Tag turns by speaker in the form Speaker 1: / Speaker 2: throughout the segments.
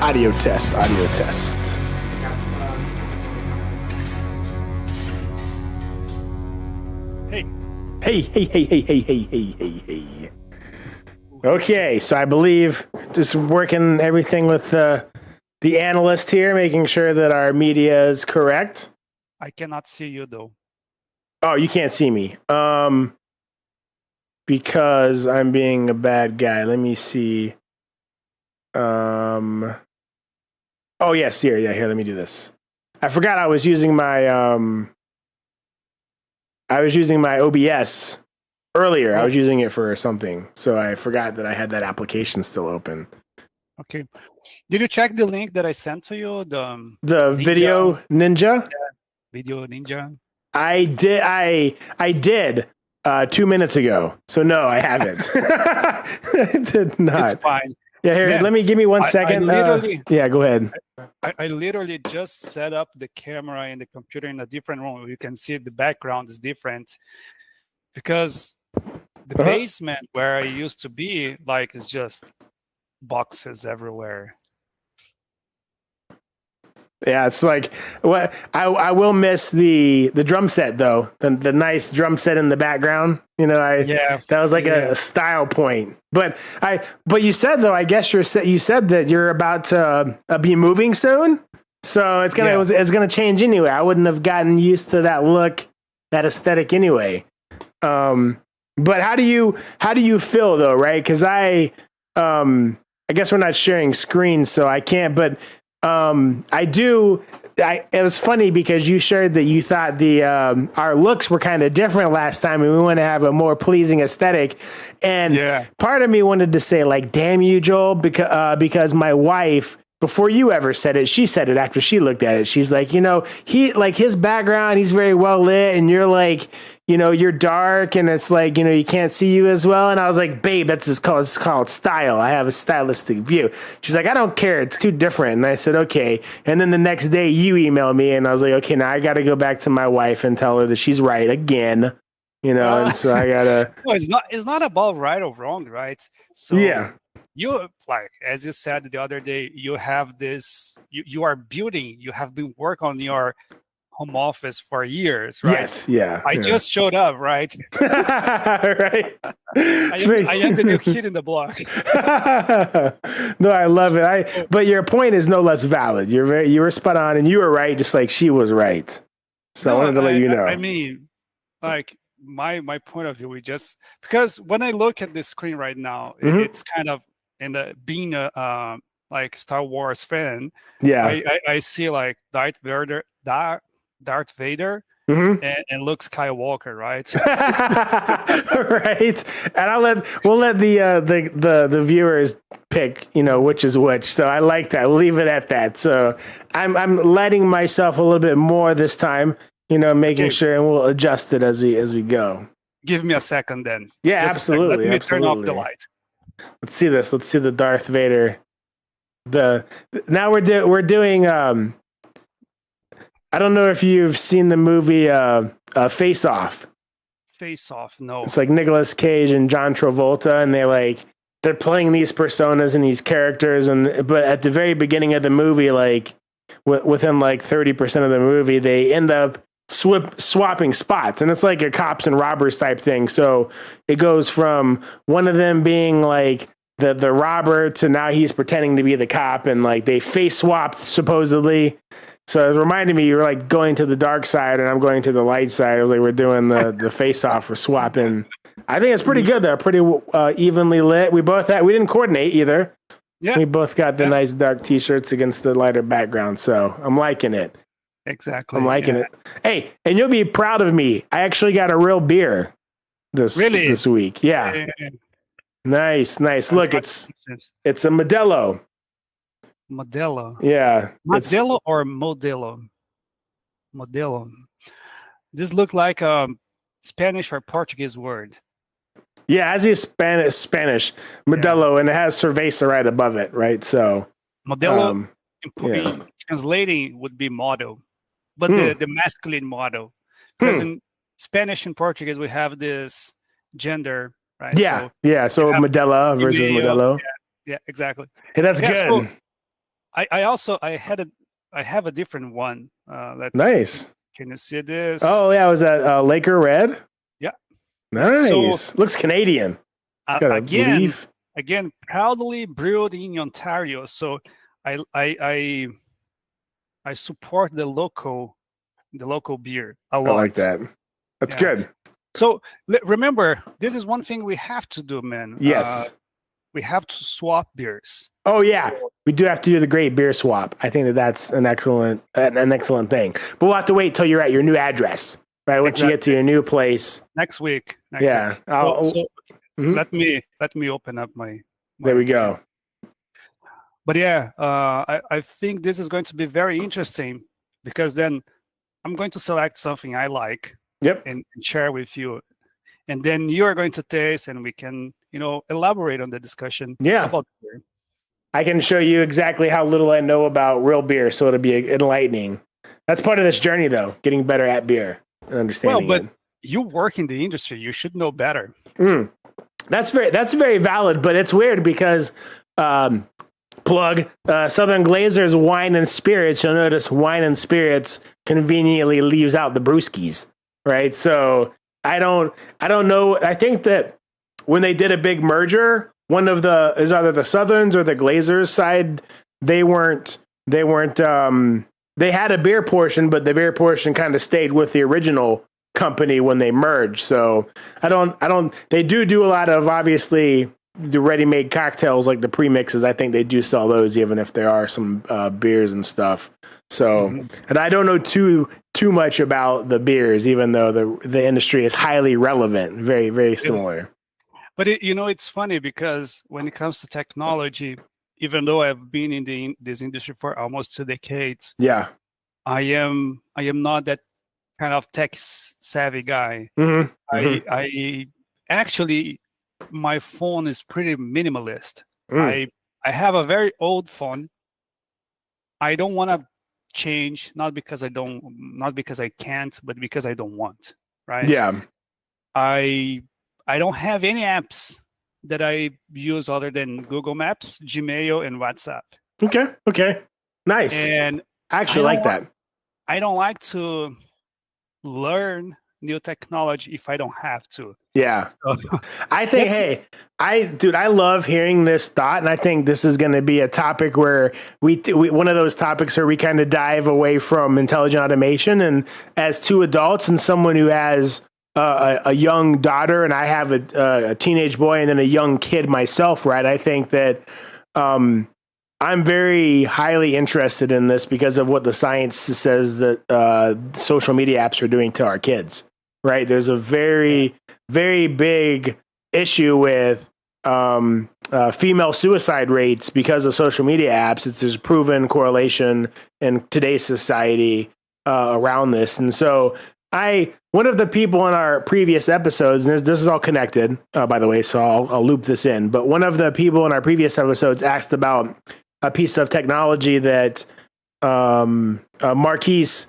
Speaker 1: Audio test, audio test.
Speaker 2: Hey.
Speaker 1: Hey. Okay, so I believe just working everything with the analyst here, making sure that our media is correct.
Speaker 2: I cannot see you though.
Speaker 1: Oh, you can't see me. Because I'm being a bad guy. Let me see. Oh yes, here, let me do this. I forgot I was using my OBS earlier. I was using it for something, so I forgot that I had that application still open.
Speaker 2: Okay. Did you check the link that I sent to you? The
Speaker 1: Ninja? Video Ninja?
Speaker 2: Yeah, Video Ninja.
Speaker 1: I did 2 minutes ago. So no, I haven't. I did not.
Speaker 2: It's fine.
Speaker 1: Yeah, here, give me 1 second. Yeah, go ahead.
Speaker 2: I literally just set up the camera and the computer in a different room. You can see the background is different because the basement where I used to be, like, is just boxes everywhere.
Speaker 1: Yeah, it's like what I will miss the drum set though. The nice drum set in the background. You know, that was like a style point. But you said though, I guess you said that you're about to be moving soon. So it's gonna change anyway. I wouldn't have gotten used to that look, that aesthetic anyway. But how do you feel though, right? Because I guess we're not sharing screens, so I can't. But it was funny because you shared that you thought our looks were kind of different last time and we want to have a more pleasing aesthetic. And part of me wanted to say, like, damn you, Joel, because my wife, before you ever said it, she said it after she looked at it. She's like, his background, he's very well lit, and you're like, you're dark, and it's like, you can't see you as well. And I was like, babe, it's called style. I have a stylistic view. She's like, I don't care. It's too different. And I said, okay. And then the next day you emailed me and I was like, okay, now I got to go back to my wife and tell her that she's right again, and so I got to.
Speaker 2: No, it's not about right or wrong, right? So you, like, as you said the other day, you have this, you have been working on your home office for years, right?
Speaker 1: Yes, yeah.
Speaker 2: I just showed up, right?
Speaker 1: Right.
Speaker 2: I am the new kid in the block.
Speaker 1: No, I love it. But your point is no less valid. You were spot on, and you were right, just like she was right. So I wanted to let you know.
Speaker 2: I mean, like, my point of view, because when I look at the screen right now, it's kind of, being a like Star Wars fan, I see like Darth Vader and Luke Skywalker, right?
Speaker 1: Right. And we'll let the viewers pick, which is which. So I like that. We'll leave it at that. So I'm letting myself a little bit more this time, making sure, and we'll adjust it as we go.
Speaker 2: Give me a second then.
Speaker 1: Yeah, absolutely.
Speaker 2: Let me turn off the light.
Speaker 1: Let's see this. Let's see the Darth Vader. Now we're doing. I don't know if you've seen the movie Face Off.
Speaker 2: Face Off, no.
Speaker 1: It's like Nicolas Cage and John Travolta, and they're playing these personas and these characters, but at the very beginning of the movie, like within like 30% of the movie, they end up swapping spots, and it's like a cops and robbers type thing. So it goes from one of them being like the robber to now he's pretending to be the cop, and like they face swapped supposedly. So it reminded me you were like going to the dark side and I'm going to the light side. It was like we're doing the face off, we're swapping. I think it's pretty good. They're pretty evenly lit. We didn't coordinate either. Yeah. We both got the nice dark t-shirts against the lighter background. So I'm liking it.
Speaker 2: Exactly.
Speaker 1: I'm liking it. Hey, and you'll be proud of me. I actually got a real beer this week. Yeah. Nice. Look, it's a Modelo.
Speaker 2: Modelo.
Speaker 1: Yeah.
Speaker 2: Modelo or Modelo? Modelo. This look like a Spanish or Portuguese word.
Speaker 1: Yeah, as is Spanish. Modelo, and it has cerveza right above it, right? So
Speaker 2: Modelo, translating would be model, but the masculine model. Because in Spanish and Portuguese, we have this gender, right?
Speaker 1: Yeah, so Modelo versus Modelo.
Speaker 2: Yeah, exactly.
Speaker 1: Hey, that's good. So
Speaker 2: I have a different one.
Speaker 1: Nice.
Speaker 2: Can you see this?
Speaker 1: Oh yeah, was that Laker red?
Speaker 2: Yeah.
Speaker 1: Nice.
Speaker 2: So,
Speaker 1: looks Canadian. It's got a leaf.
Speaker 2: Again, proudly brewed in Ontario. So I support the local beer a lot.
Speaker 1: I like that. That's good.
Speaker 2: So remember, this is one thing we have to do, man.
Speaker 1: Yes.
Speaker 2: We have to swap beers.
Speaker 1: Oh yeah, we do have to do the great beer swap. I think that's an excellent thing. But we'll have to wait till you're at your new address, right? Once you get to your new place
Speaker 2: next week.
Speaker 1: Yeah.
Speaker 2: Let me open up my.
Speaker 1: There we go.
Speaker 2: But yeah, I think this is going to be very interesting because then I'm going to select something I like.
Speaker 1: Yep.
Speaker 2: And share with you, and then you are going to taste, and we can, elaborate on the discussion.
Speaker 1: Yeah.
Speaker 2: About beer.
Speaker 1: I can show you exactly how little I know about real beer, so it'll be enlightening. That's part of this journey, though, getting better at beer and understanding.
Speaker 2: Well, but you work in the industry, you should know better.
Speaker 1: That's very valid, but it's weird because Southern Glazer's wine and spirits. You'll notice wine and spirits conveniently leaves out the brewskis. Right. So I don't know. I think that when they did a big merger, one of is either the Southerns or the Glazers side, they had a beer portion, but the beer portion kind of stayed with the original company when they merged. So they do a lot of, obviously, the ready-made cocktails, like the premixes. I think they do sell those, even if there are some beers and stuff. So, and I don't know too much about the beers, even though the industry is highly relevant, very, very similar.
Speaker 2: But it's funny because when it comes to technology, even though I've been in this industry for almost 2 decades,
Speaker 1: yeah,
Speaker 2: I am not that kind of tech savvy guy. I actually, my phone is pretty minimalist. I have a very old phone. I don't want to change, not because I can't, but because I don't want. Right?
Speaker 1: Yeah.
Speaker 2: I don't have any apps that I use other than Google Maps, Gmail, and WhatsApp.
Speaker 1: Okay. Nice.
Speaker 2: And
Speaker 1: I actually like that.
Speaker 2: I don't like to learn new technology if I don't have to.
Speaker 1: Yeah. So, I think, I love hearing this thought. And I think this is going to be a topic where we one of those topics where we kind of dive away from intelligent automation. And as two adults and someone who has a young daughter, and I have a teenage boy and then a young kid myself, right? I think that I'm very highly interested in this because of what the science says that social media apps are doing to our kids, right? There's a very, very big issue with female suicide rates because of social media apps. There's a proven correlation in today's society around this. And so one of the people in our previous episodes, and this is all connected, by the way, so I'll loop this in, but one of the people in our previous episodes asked about a piece of technology that Marquise,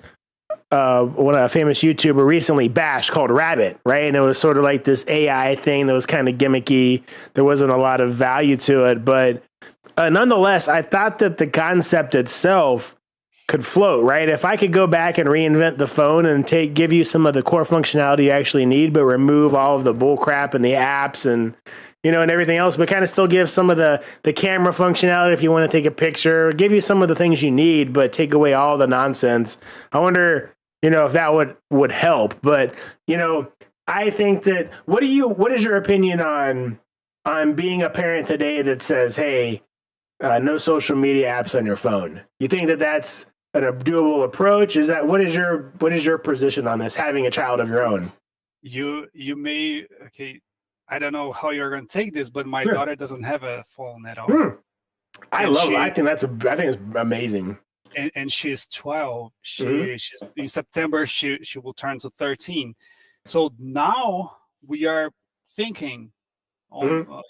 Speaker 1: a famous YouTuber, recently bashed called Rabbit, right? And it was sort of like this AI thing that was kind of gimmicky. There wasn't a lot of value to it, but nonetheless, I thought that the concept itself could float, right? If I could go back and reinvent the phone and give you some of the core functionality you actually need, but remove all of the bull crap and the apps and and everything else, but kind of still give some of the camera functionality if you want to take a picture, give you some of the things you need, but take away all the nonsense. I wonder, if that would help. But, I think that, what is your opinion on being a parent today that says, hey, no social media apps on your phone? You think that that's a doable approach? What is your position on this, having a child of your own?
Speaker 2: You may, okay, I don't know how you're going to take this, but my daughter doesn't have a phone at all.
Speaker 1: I think it's amazing.
Speaker 2: And she's 12. She's in September. She will turn to 13. So now we are thinking on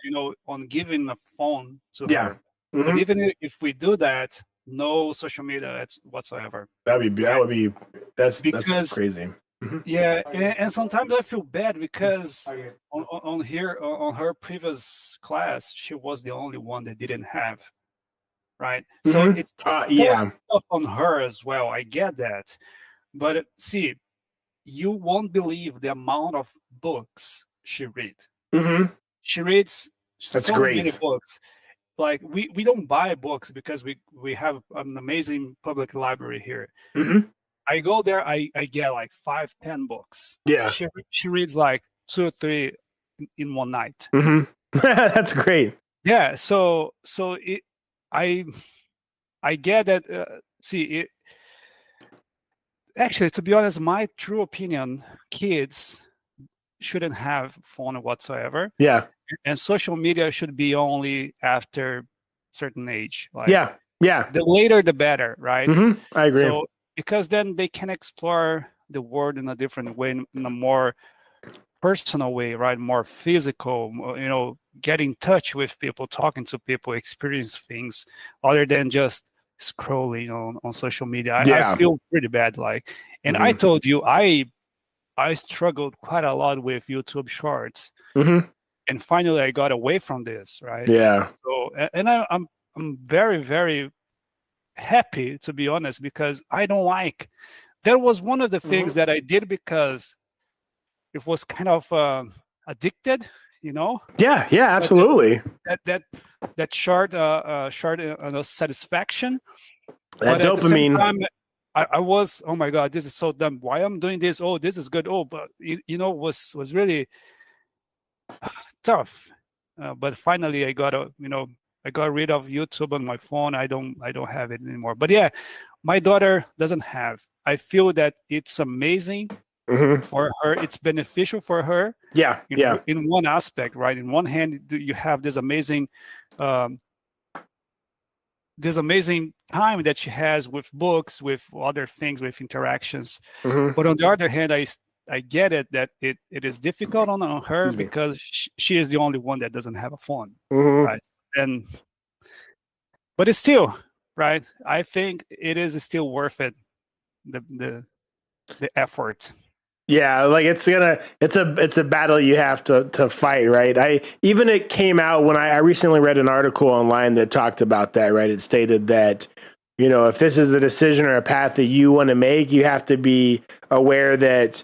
Speaker 2: on giving a phone to her. But even if we do that, no social media whatsoever.
Speaker 1: That's crazy.
Speaker 2: Yeah, and sometimes I feel bad because on her previous class, she was the only one that didn't have. right? So it's
Speaker 1: yeah.
Speaker 2: tough on her as well. I get that. But see, you won't believe the amount of books she reads. She reads
Speaker 1: That's
Speaker 2: so
Speaker 1: great.
Speaker 2: many books. Like we don't buy books because we have an amazing public library here. I go there, I get like 5-10 books.
Speaker 1: Yeah.
Speaker 2: She reads like 2 or 3 in one night.
Speaker 1: That's great.
Speaker 2: Yeah. So I get that. Actually, to be honest, my true opinion, kids shouldn't have phone whatsoever.
Speaker 1: Yeah.
Speaker 2: And social media should be only after certain age. Like,
Speaker 1: yeah.
Speaker 2: The later, the better, right?
Speaker 1: I agree.
Speaker 2: So because then they can explore the world in a different way, in a more personal way, right? More physical, get in touch with people, talking to people, experience things other than just scrolling on social media. I feel pretty bad, and I told you I struggled quite a lot with YouTube Shorts, and finally I got away from this, right?
Speaker 1: Yeah.
Speaker 2: So, and I'm very, very happy, to be honest, because I don't like. That was one of the things that I did because it was kind of addicted,
Speaker 1: Yeah, absolutely.
Speaker 2: That short satisfaction.
Speaker 1: That dopamine.
Speaker 2: Time, I was, oh my God, this is so dumb. Why I'm doing this? Oh, this is good. Oh, but was really tough. But finally, I got rid of YouTube on my phone. I don't have it anymore. But yeah, my daughter doesn't have. I feel that it's amazing for her. It's beneficial for her.
Speaker 1: Yeah,
Speaker 2: In one aspect, right? In one hand, you have this amazing time that she has with books, with other things, with interactions. But on the other hand, I get it that it is difficult on her because she is the only one that doesn't have a phone, right? But it's still, right? I think it is still worth it, the effort.
Speaker 1: Yeah, like it's a battle you have to fight, right? It came out when I recently read an article online that talked about that, right? It stated that, if this is the decision or a path that you want to make, you have to be aware that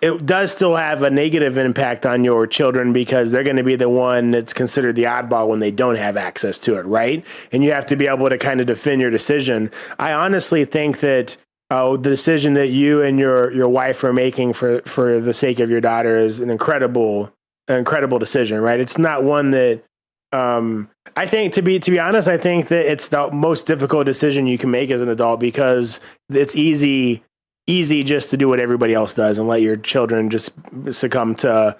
Speaker 1: it does still have a negative impact on your children because they're going to be the one that's considered the oddball when they don't have access to it, right? And you have to be able to kind of defend your decision. I honestly think that the decision that you and your wife are making for the sake of your daughter is an incredible decision, right? It's not one that I think to be honest, I think that it's the most difficult decision you can make as an adult because it's easy just to do what everybody else does and let your children just succumb to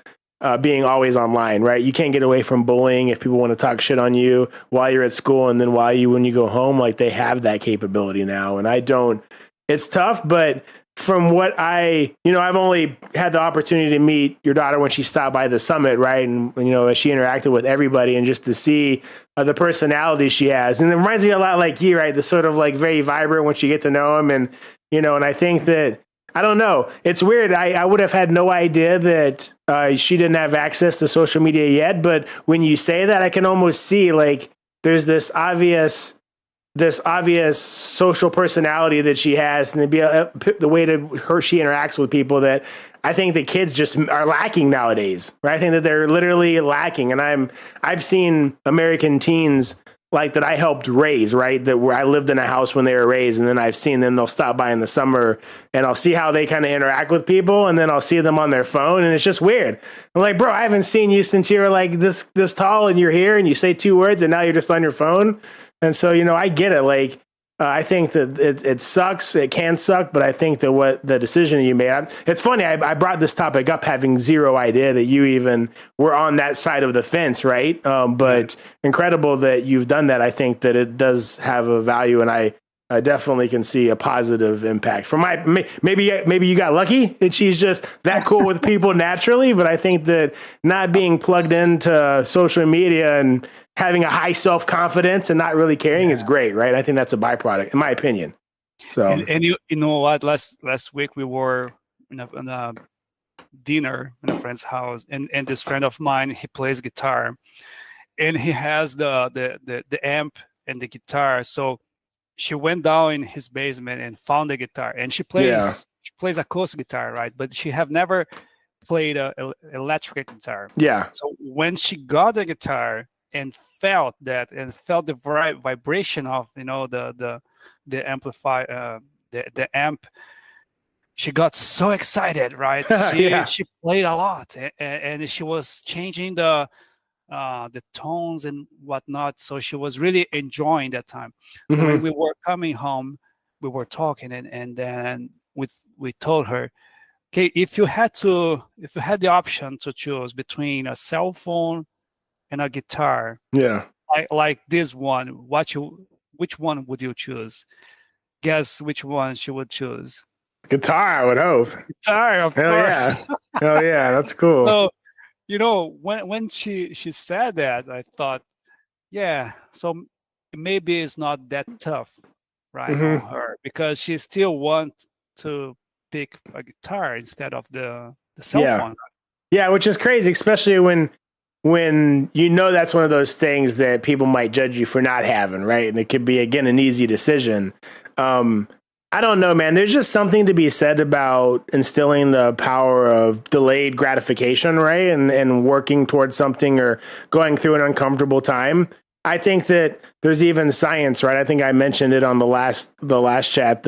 Speaker 1: being always online, right? You can't get away from bullying if people want to talk shit on you while you're at school and then when you go home, like they have that capability now. And I don't. It's tough, but from what I've only had the opportunity to meet your daughter when she stopped by the summit, right? And, as she interacted with everybody and just to see the personality she has. And it reminds me a lot like you, right? The sort of like very vibrant once you get to know him. And, and I think that, I don't know, it's weird. I would have had no idea that she didn't have access to social media yet. But when you say that, I can almost see like there's this obvious social personality that she has, and the way she interacts with people that I think the kids just are lacking nowadays, right? I think that they're literally lacking. And I've seen American teens like that I helped raise, right? That where I lived in a house when they were raised, and then I've seen them, they'll stop by in the summer and I'll see how they kind of interact with people, and then I'll see them on their phone, and it's just weird. I'm like, bro, I haven't seen you since you were like this tall, and you're here and you say 2 words and now you're just on your phone. And so, I get it. Like, I think that it sucks. It can suck, but I think that what the decision you made, it's funny. I brought this topic up having zero idea that you even were on that side of the fence, right? But incredible that you've done that. I think that it does have a value, and I definitely can see a positive impact. Maybe you got lucky and she's just that cool with people naturally, but I think that not being plugged into social media and having a high self-confidence and not really caring is great, right? I think that's a byproduct, in my opinion. So,
Speaker 2: and you know what? Last week we were in a dinner in a friend's house, and this friend of mine, he plays guitar, and he has the amp and the guitar. So she went down in his basement and found the guitar, and she plays acoustic guitar, right? But she have never played a electric guitar.
Speaker 1: Yeah.
Speaker 2: So when she got the guitar and felt the vibration of the amplifier, the amp, she got so excited, right? She played a lot, and she was changing the tones and whatnot. So she was really enjoying that time. So when we were coming home, we were talking, and then we told her, okay, if you had the option to choose between a cell phone and a guitar, like this one, which one would you choose? Guess which one she would choose.
Speaker 1: Guitar, I would hope.
Speaker 2: Guitar, of course.
Speaker 1: Yeah. Hell yeah, that's cool.
Speaker 2: So, when she said that, I thought, yeah, so maybe it's not that tough, right, on her, because she still wants to pick a guitar instead of the cell phone.
Speaker 1: Yeah, which is crazy, especially when that's one of those things that people might judge you for not having, right? And it could be, again, an easy decision. I don't know, man. There's just something to be said about instilling the power of delayed gratification, right? And working towards something or going through an uncomfortable time. I think that there's even science, right? I think I mentioned it on the last chat,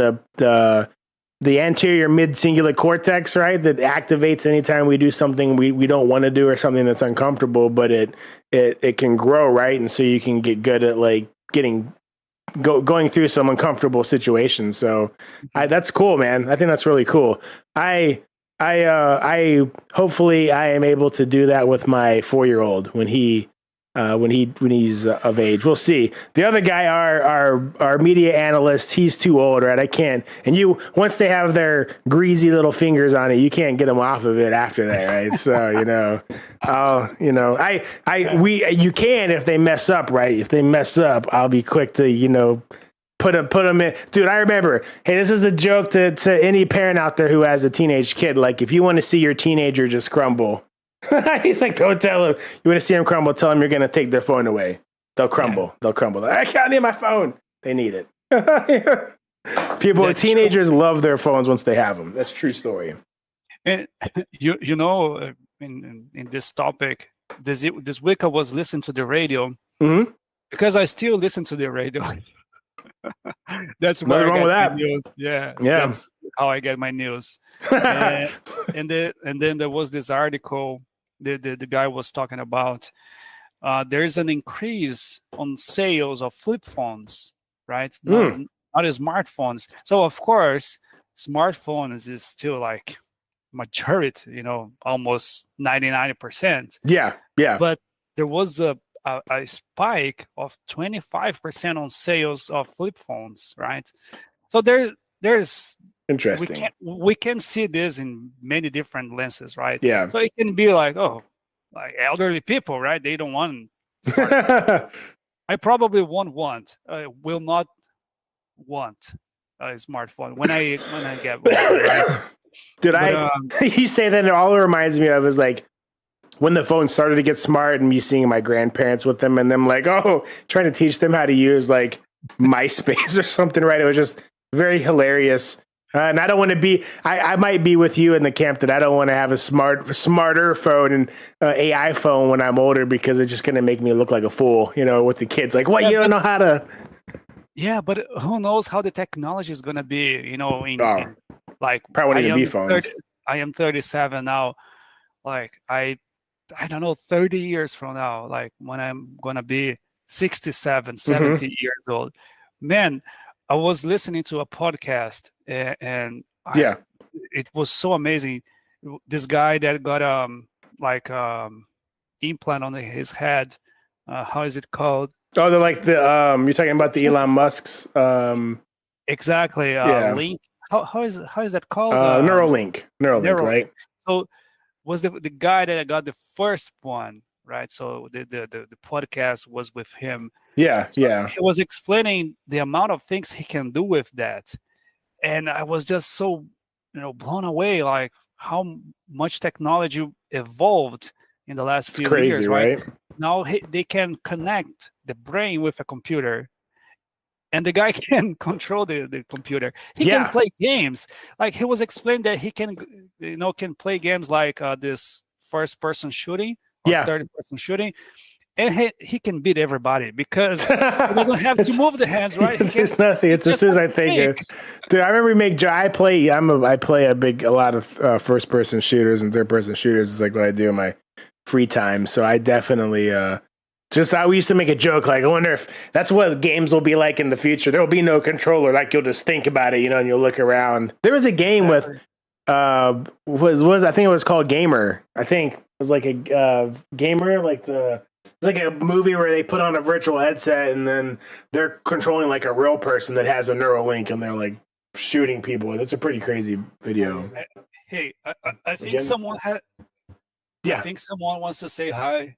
Speaker 1: the anterior mid-cingulate cortex, right? That activates anytime we do something we don't want to do or something that's uncomfortable, but it can grow, right? And so you can get good at like going through some uncomfortable situations. So that's cool, man. I think that's really cool. I hopefully I am able to do that with my 4-year-old when he's of age. We'll see. The other guy, our media analyst, he's too old, right? I can't. And once they have their greasy little fingers on it, you can't get them off of it after that, right? So you can if they mess up, right? If they mess up, I'll be quick to put them in. Dude, I remember. Hey, this is a joke to any parent out there who has a teenage kid. Like, if you want to see your teenager just crumble. He's like, don't tell him. You want to see him crumble, tell him you're going to take their phone away. They'll crumble. Yeah. They'll crumble. I can't need my phone. They need it. Teenagers love their phones once they have them. That's a true story.
Speaker 2: And in this topic, this week I was listening to the radio because I still listen to the radio. That's where I get my news. Yeah. That's how I get my news. And then there was this article the guy was talking about. There's an increase on sales of flip phones, right? Not smartphones. So of course, smartphones is still like majority, almost 99%.
Speaker 1: Yeah.
Speaker 2: But there was a spike of 25% on sales of flip phones, right? So there's
Speaker 1: interesting.
Speaker 2: We can see this in many different lenses, right?
Speaker 1: Yeah.
Speaker 2: So it can be like elderly people, right? They don't want. I probably will not want a smartphone when I get one, right?
Speaker 1: Dude, you say that, and all it reminds me of is like when the phone started to get smart and me seeing my grandparents with them and them like, trying to teach them how to use like MySpace or something, right? It was just very hilarious. And I don't want to be, I might be with you in the camp that I don't want to have a smarter phone and AI phone when I'm older because it's just going to make me look like a fool, with the kids. Like, what? You don't know how to.
Speaker 2: Yeah, but who knows how the technology is going to be, in like,
Speaker 1: probably won't even be phones.
Speaker 2: I am 37 now. Like, I don't know, 30 years from now, like when I'm going to be 67, 70 years old, man, I was listening to a podcast and it was so amazing. This guy that got implant on his head. How is it called?
Speaker 1: Oh, they're like the you're talking about the Elon Musk's
Speaker 2: exactly. Link. How is that called?
Speaker 1: Neuralink, right?
Speaker 2: So was the guy that got the first one, right? So the podcast was with him.
Speaker 1: Yeah.
Speaker 2: He was explaining the amount of things he can do with that. And I was just so, blown away, like how much technology evolved in the last few years, right? Now they can connect the brain with a computer and the guy can control the computer. He can play games. Like he was explained that he can, can play games like this first-person shooting or third-person shooting, and he can beat everybody because he doesn't have to move the hands, right?
Speaker 1: There's nothing. It's as soon as I think it. Dude, I remember we make. I play a lot of first-person shooters and third-person shooters. It's like what I do in my free time. So I definitely. We used to make a joke like, I wonder if that's what games will be like in the future. There will be no controller. Like you'll just think about it, and you'll look around. There was a game with, I think it was called Gamer. I think it was like a Gamer, it's like a movie where they put on a virtual headset and then they're controlling like a real person that has a Neuralink and they're like shooting people. It's a pretty crazy video.
Speaker 2: Hey, I think someone had. Yeah, I think someone wants to say hi.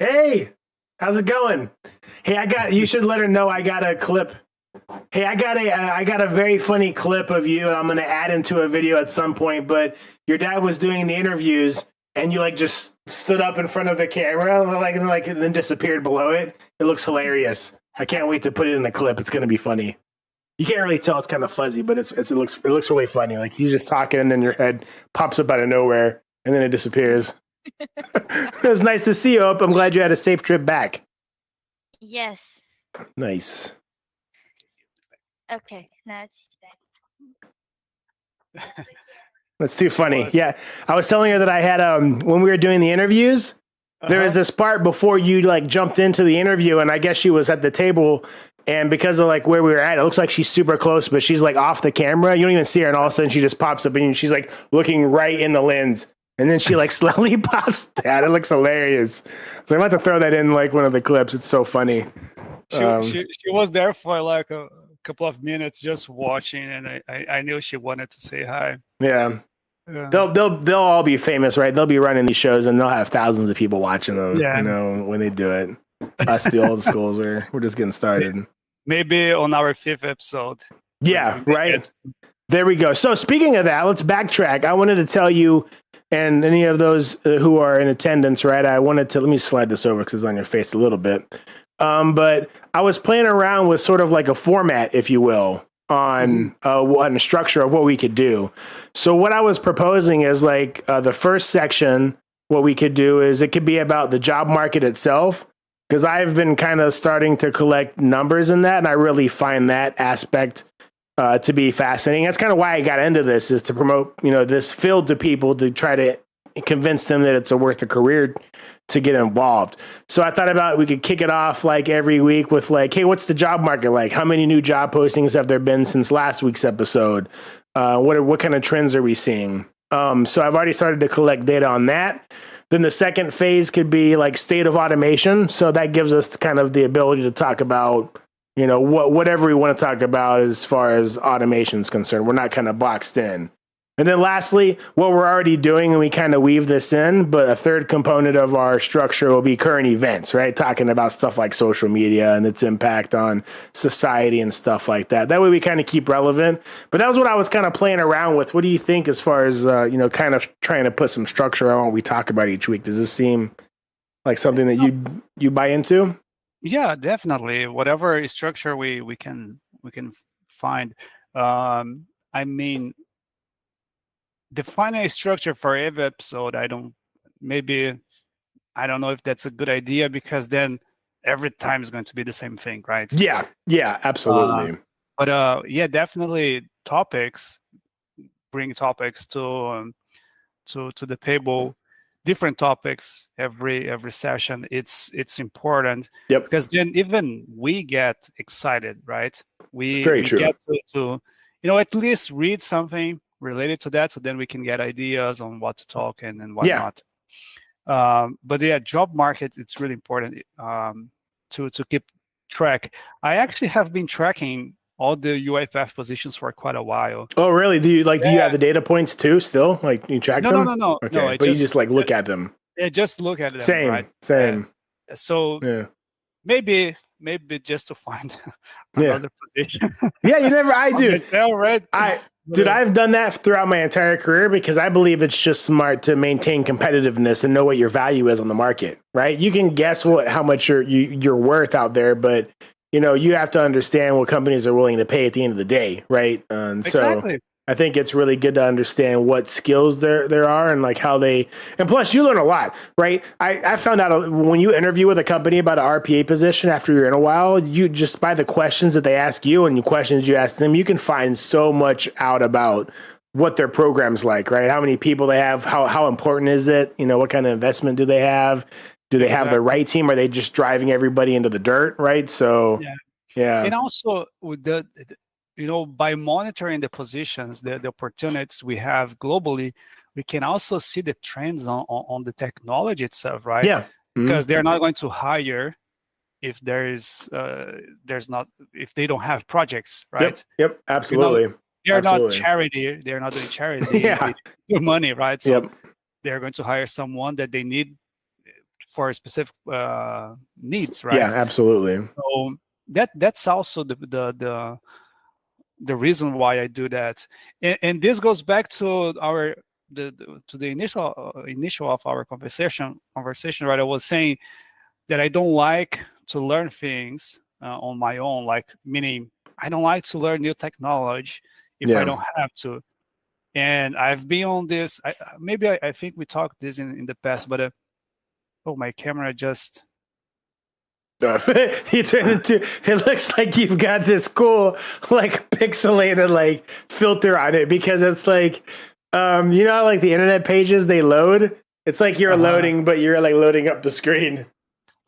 Speaker 1: Hey, how's it going? Hey, you should let her know I got a clip. Hey, I got a very funny clip of you. I'm going to add into a video at some point, but your dad was doing the interviews and you just stood up in front of the camera and then disappeared below it. It looks hilarious. I can't wait to put it in the clip. It's going to be funny. You can't really tell. It's kind of fuzzy, but it looks really funny. Like he's just talking and then your head pops up out of nowhere and then it disappears. It was nice to see you, Hope. I'm glad you had a safe trip back.
Speaker 3: Yes.
Speaker 1: Nice.
Speaker 3: Okay, now it's
Speaker 1: That's too funny. Yeah, I was telling her that I had when we were doing the interviews, there was this part before you jumped into the interview, and I guess she was at the table, and because of where we were at, it looks like she's super close, but she's off the camera. You don't even see her, and all of a sudden she just pops up, and she's looking right in the lens. And then she slowly pops down. It looks hilarious. So I'm about to throw that in one of the clips. It's so funny.
Speaker 2: She was there for a couple of minutes just watching, and I knew she wanted to say hi.
Speaker 1: Yeah. They'll all be famous, right? They'll be running these shows, and they'll have thousands of people watching them. Yeah. When they do it. Us, the old schools, we're just getting started.
Speaker 2: Maybe on our 5th episode.
Speaker 1: Yeah. Right. There we go. So speaking of that, let's backtrack. I wanted to tell you, and any of those who are in attendance, right? Let me slide this over because it's on your face a little bit. But I was playing around with sort of a format, if you will, on a structure of what we could do. So what I was proposing is the first section, what we could do is it could be about the job market itself, because I've been kind of starting to collect numbers in that, and I really find that aspect to be fascinating. That's kind of why I got into this, is to promote, this field to people, to try to convince them that it's worth a career to get involved. So I thought about we could kick it off every week with hey, what's the job market like? How many new job postings have there been since last week's episode? What kind of trends are we seeing? So I've already started to collect data on that. Then the second phase could be state of automation. So that gives us kind of the ability to talk about whatever we want to talk about as far as automation is concerned. We're not kind of boxed in. And then lastly, what we're already doing, and we kind of weave this in, but a third component of our structure will be current events, right? Talking about stuff like social media and its impact on society and stuff like that. That way we kind of keep relevant. But that was what I was kind of playing around with. What do you think as far as, kind of trying to put some structure on what we talk about each week? Does this seem like something that you buy into?
Speaker 2: Yeah, definitely. Whatever structure we can find. I mean, defining a structure for every episode, I don't know if that's a good idea, because then every time is going to be the same thing, right?
Speaker 1: Yeah, absolutely.
Speaker 2: But definitely bring topics to the table. Different topics every session. It's important.
Speaker 1: Yep.
Speaker 2: Because then even we get excited, right? We
Speaker 1: true.
Speaker 2: Get to at least read something related to that, so then we can get ideas on what to talk and whatnot. But job market, it's really important to keep track. I actually have been tracking all the UiPath positions for quite a while.
Speaker 1: Oh, really? Do you do you have the data points too still? You track them?
Speaker 2: No.
Speaker 1: Okay.
Speaker 2: No,
Speaker 1: but you just look at them.
Speaker 2: Yeah, just look at them.
Speaker 1: Same,
Speaker 2: right?
Speaker 1: same.
Speaker 2: So maybe just to find another position.
Speaker 1: Yeah, I do.
Speaker 2: Right?
Speaker 1: Dude, I've done that throughout my entire career because I believe it's just smart to maintain competitiveness and know what your value is on the market, right? You can guess how much you're worth out there, but you have to understand what companies are willing to pay at the end of the day, right? And
Speaker 2: Exactly.
Speaker 1: so I think it's really good to understand what skills there are and like how and plus you learn a lot, right? I found out when you interview with a company about an RPA position after you're in a while, you just by the questions that they ask you and the questions you ask them, you can find so much out about what their program's like, right? How many people they have, how important is it? What kind of investment do they have? Do they have the right team? Are they just driving everybody into the dirt, right? So, yeah.
Speaker 2: And also with by monitoring the positions, the opportunities we have globally, we can also see the trends on the technology itself, right?
Speaker 1: Yeah.
Speaker 2: Because they're not going to hire if if they don't have projects, right?
Speaker 1: Yep. Absolutely.
Speaker 2: They're not charity. They're not doing charity.
Speaker 1: Yeah.
Speaker 2: They do money, right? So they're going to hire someone that they need for specific needs, right?
Speaker 1: Yeah, absolutely.
Speaker 2: So that's also the reason why I do that, and this goes back to the initial of our conversation. Right, I was saying that I don't like to learn things on my own, like meaning I don't like to learn new technology if I don't have to. And I've been on this. I think we talked this in the past, but my camera just.
Speaker 1: You turn into it looks like you've got this cool like pixelated like filter on it because it's like like the internet pages they load, it's like you're loading but you're like loading up the screen.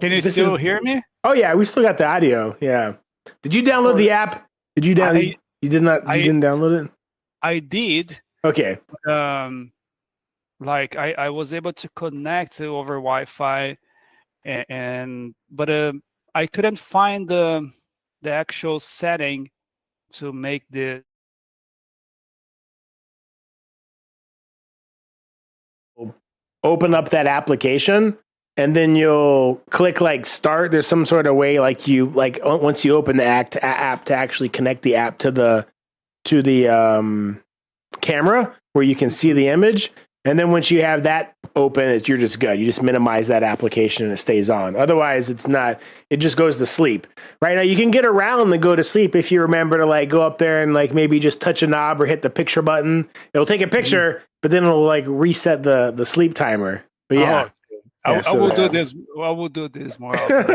Speaker 2: Can you still hear me?
Speaker 1: Oh yeah, we still got the audio. Yeah. Did you download the app? Did you download? You did not. You didn't download it.
Speaker 2: I did.
Speaker 1: Okay.
Speaker 2: Like I was able to connect over Wi-Fi. But I couldn't find the actual setting to make the
Speaker 1: open up that application and then you'll click like start. There's some sort of way like once you open the app to actually connect the app to the camera where you can see the image. And then once you have that open, you're just good. You just minimize that application and it stays on. Otherwise, it just goes to sleep. Right now, you can get around the go to sleep if you remember to like go up there and like maybe just touch a knob or hit the picture button. It'll take a picture, but then it'll like reset the sleep timer. But yeah.
Speaker 2: I will do this. I will do this more often.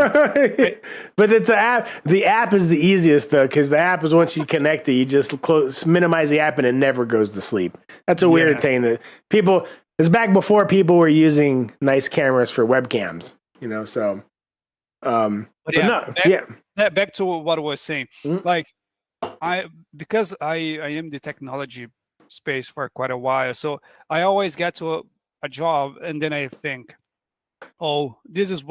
Speaker 1: But it's an app. The app is the easiest though, because the app is once you connect it, you just minimize the app and it never goes to sleep. That's a weird thing that people. It's back before people were using nice cameras for webcams, So,
Speaker 2: back to what I was saying. Mm-hmm. Like, because I am the technology space for quite a while, so I always get to a job and then I think, this is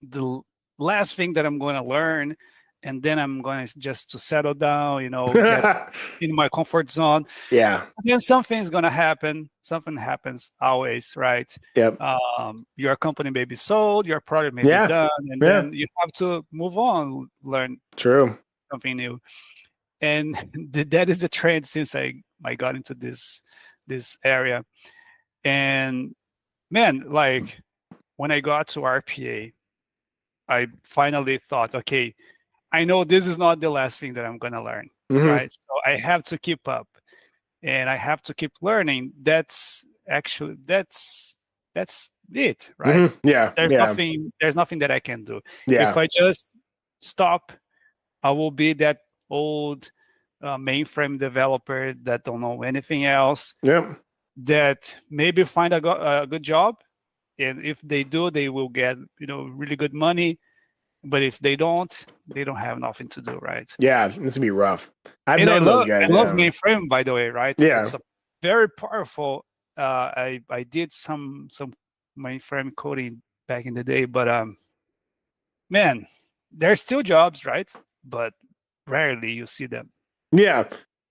Speaker 2: the last thing that I'm going to learn, and then I'm going to settle down, get in my comfort zone.
Speaker 1: Yeah.
Speaker 2: And then something's going to happen. Something happens always, right?
Speaker 1: Yep.
Speaker 2: Your company may be sold, your product may be done, and then you have to move on, learn something new. And that is the trend since I got into this area. And man, like when I got to RPA, I finally thought, okay, I know this is not the last thing that I'm going to learn, right? So I have to keep up and I have to keep learning. That's it, right?
Speaker 1: Mm-hmm. Yeah.
Speaker 2: There's nothing that I can do.
Speaker 1: Yeah.
Speaker 2: If I just stop, I will be that old mainframe developer that don't know anything else.
Speaker 1: Yep.
Speaker 2: That maybe find a good job, and if they do, they will get really good money. But if they don't have nothing to do, right?
Speaker 1: Yeah, it's gonna be rough. I've known those guys.
Speaker 2: I love mainframe, by the way, right?
Speaker 1: Yeah,
Speaker 2: it's very powerful. I did some mainframe coding back in the day, but man, there's still jobs, right? But rarely you see them.
Speaker 1: Yeah.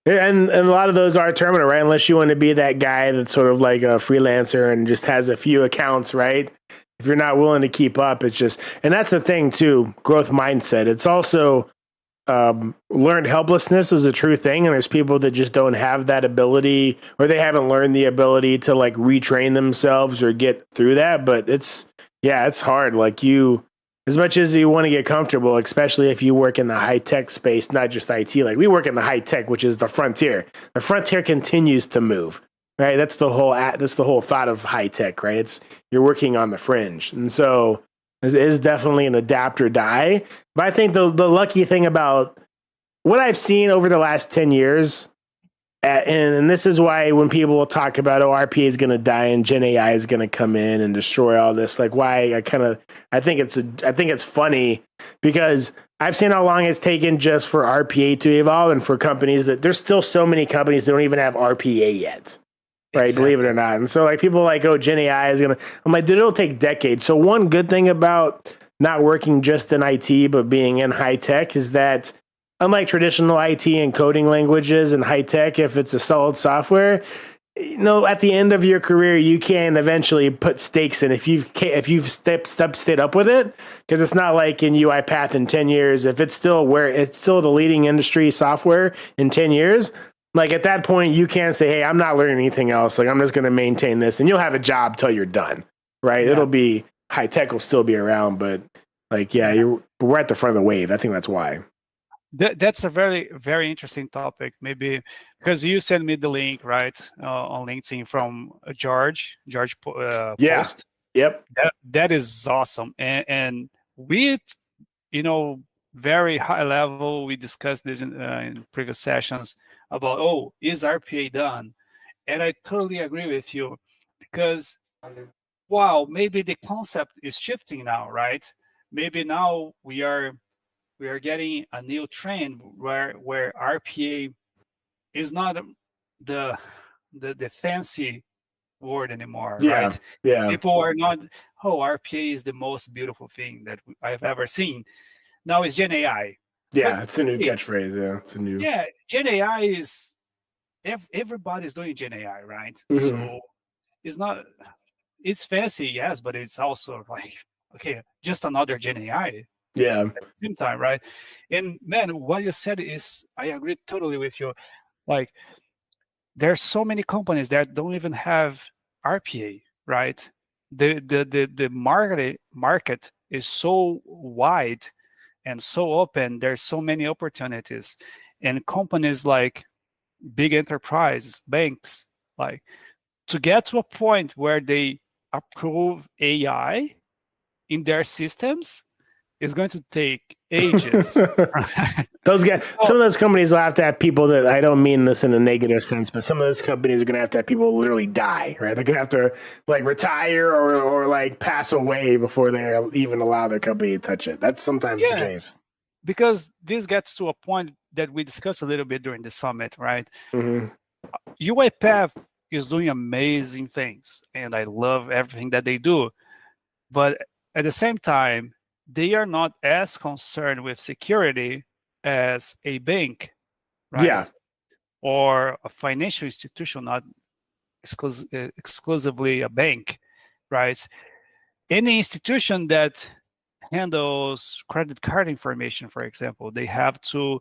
Speaker 1: And a lot of those are terminal, right? Unless you want to be that guy that's sort of like a freelancer and just has a few accounts, right? If you're not willing to keep up, it's just, and that's the thing too, growth mindset. It's also, learned helplessness is a true thing, and there's people that just don't have that ability, or they haven't learned the ability to like retrain themselves or get through that. But it's hard. Like as much as you want to get comfortable, especially if you work in the high tech space, not just IT. Like we work in the high tech, which is the frontier. The frontier continues to move. Right, that's the whole thought of high tech. Right, you're working on the fringe, and so it is definitely an adapt or die. But I think the lucky thing about what I've seen over the last 10 years, and this is why when people will talk about RPA is going to die and Gen AI is going to come in and destroy all this, like why I think it's funny because I've seen how long it's taken just for RPA to evolve, and for companies that there's still so many companies that don't even have RPA yet. Right, exactly. Believe it or not. And so like people like, oh, Gen AI is I'm like, dude, it'll take decades. So one good thing about not working just in IT, but being in high tech is that unlike traditional IT and coding languages and high tech, if it's a solid software, at the end of your career, you can eventually put stakes in if you've stayed up with it, because it's not like in UiPath in 10 years, if it's still the leading industry software in 10 years, like at that point, you can't say, hey, I'm not learning anything else. Like I'm just going to maintain this, and you'll have a job till you're done, right? Yeah. It'll be high tech will still be around, but like, we're at the front of the wave. I think that's why.
Speaker 2: That's a very, very interesting topic. Maybe because you sent me the link, right, on LinkedIn from George post.
Speaker 1: Yep.
Speaker 2: That is awesome. And we, very high level, we discussed this in previous sessions about, is RPA done? And I totally agree with you, because maybe the concept is shifting now, right? Maybe now we are getting a new trend where RPA is not the fancy word anymore, right?
Speaker 1: Yeah.
Speaker 2: People are not, RPA is the most beautiful thing that I've ever seen. Now it's Gen AI.
Speaker 1: Yeah, it's a new catchphrase. Yeah, it's a new.
Speaker 2: Yeah, Gen AI is everybody's doing Gen AI, right?
Speaker 1: Mm-hmm.
Speaker 2: So it's fancy, yes, but it's also like, okay, just another Gen AI.
Speaker 1: Yeah.
Speaker 2: At the same time, right? And man, what you said is, I agree totally with you. Like, there's so many companies that don't even have RPA, right? The market is so wide and so open. There's so many opportunities, and companies like big enterprise banks, like, to get to a point where they approve AI in their systems is going to take ages.
Speaker 1: Those guys, some of those companies will have to have people that, I don't mean this in a negative sense, but some of those companies are going to have people literally die, right? They're going to have to like retire or like pass away before they even allow their company to touch it. That's sometimes the case.
Speaker 2: Because this gets to a point that we discussed a little bit during the summit, right?
Speaker 1: Mm-hmm.
Speaker 2: UiPath is doing amazing things, and I love everything that they do. But at the same time, they are not as concerned with security as a bank, right?
Speaker 1: Yeah.
Speaker 2: Or a financial institution, not exclusively a bank, right? Any institution that handles credit card information, for example, they have to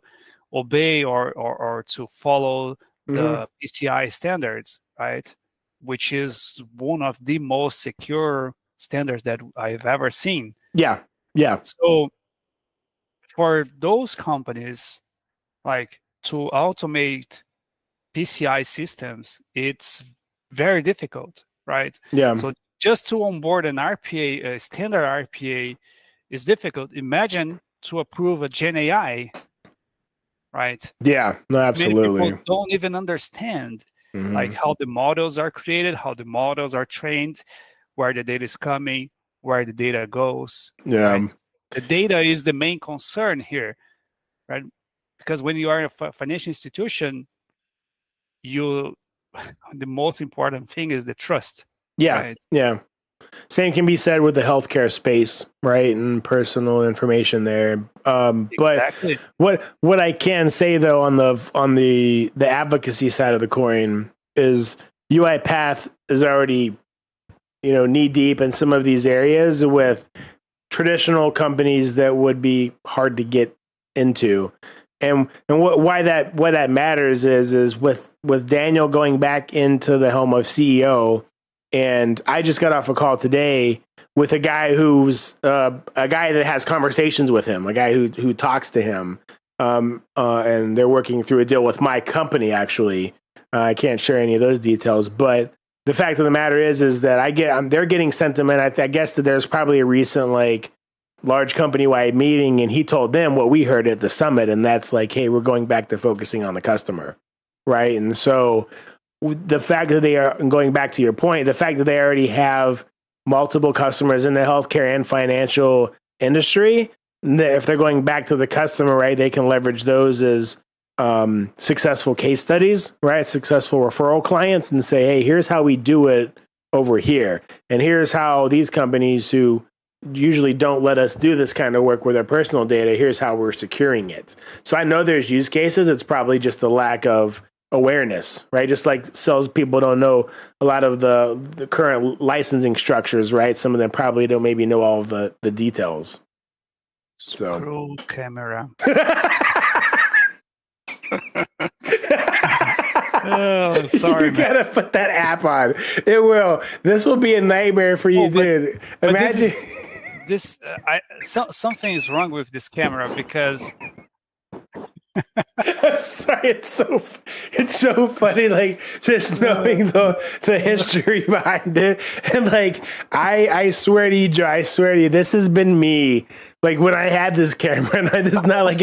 Speaker 2: obey or to follow the PCI standards, right? Which is one of the most secure standards that I've ever seen.
Speaker 1: Yeah.
Speaker 2: So for those companies, like, to automate PCI systems, it's very difficult, right?
Speaker 1: Yeah.
Speaker 2: So just to onboard an RPA, a standard RPA, is difficult. Imagine to approve a Gen AI, right?
Speaker 1: Yeah, no, absolutely.
Speaker 2: Many people don't even understand like how the models are created, how the models are trained, where the data is coming, where the data goes.
Speaker 1: Yeah.
Speaker 2: Right? The data is the main concern here, right? Because when you are a financial institution, the most important thing is the trust.
Speaker 1: Yeah.
Speaker 2: Right?
Speaker 1: Yeah. Same can be said with the healthcare space, right? And personal information there.
Speaker 2: Exactly.
Speaker 1: But what I can say though on the advocacy side of the coin is UiPath is already, knee deep in some of these areas with traditional companies that would be hard to get into. why that matters is with Daniel going back into the helm of CEO, and I just got off a call today with a guy who's a guy that has conversations with him, a guy who talks to him, and they're working through a deal with my company. Actually, I can't share any of those details, but the fact of the matter is that they're getting sentiment. I guess that there's probably a recent large company-wide meeting, and he told them what we heard at the summit, and that's like, hey, we're going back to focusing on the customer, right? And so the fact that they are, going back to your point, the fact that they already have multiple customers in the healthcare and financial industry, if they're going back to the customer, right, they can leverage those as successful case studies, right, successful referral clients, and say, hey, here's how we do it over here, and here's how these companies who usually don't let us do this kind of work with our personal data, here's how we're securing it. So I know there's use cases. It's probably just a lack of awareness, right? Just like salespeople don't know a lot of the current licensing structures, right? Some of them probably don't maybe know all of the details. So
Speaker 2: Scroll camera. Oh, sorry.
Speaker 1: You gotta put that app on. It will. This will be a nightmare for you, dude. Imagine.
Speaker 2: Something is wrong with this camera because
Speaker 1: I'm sorry, it's so funny, like just knowing the history behind it. And like I swear to you, Joe, I swear to you, this has been me. Like when I had this camera, and this is not like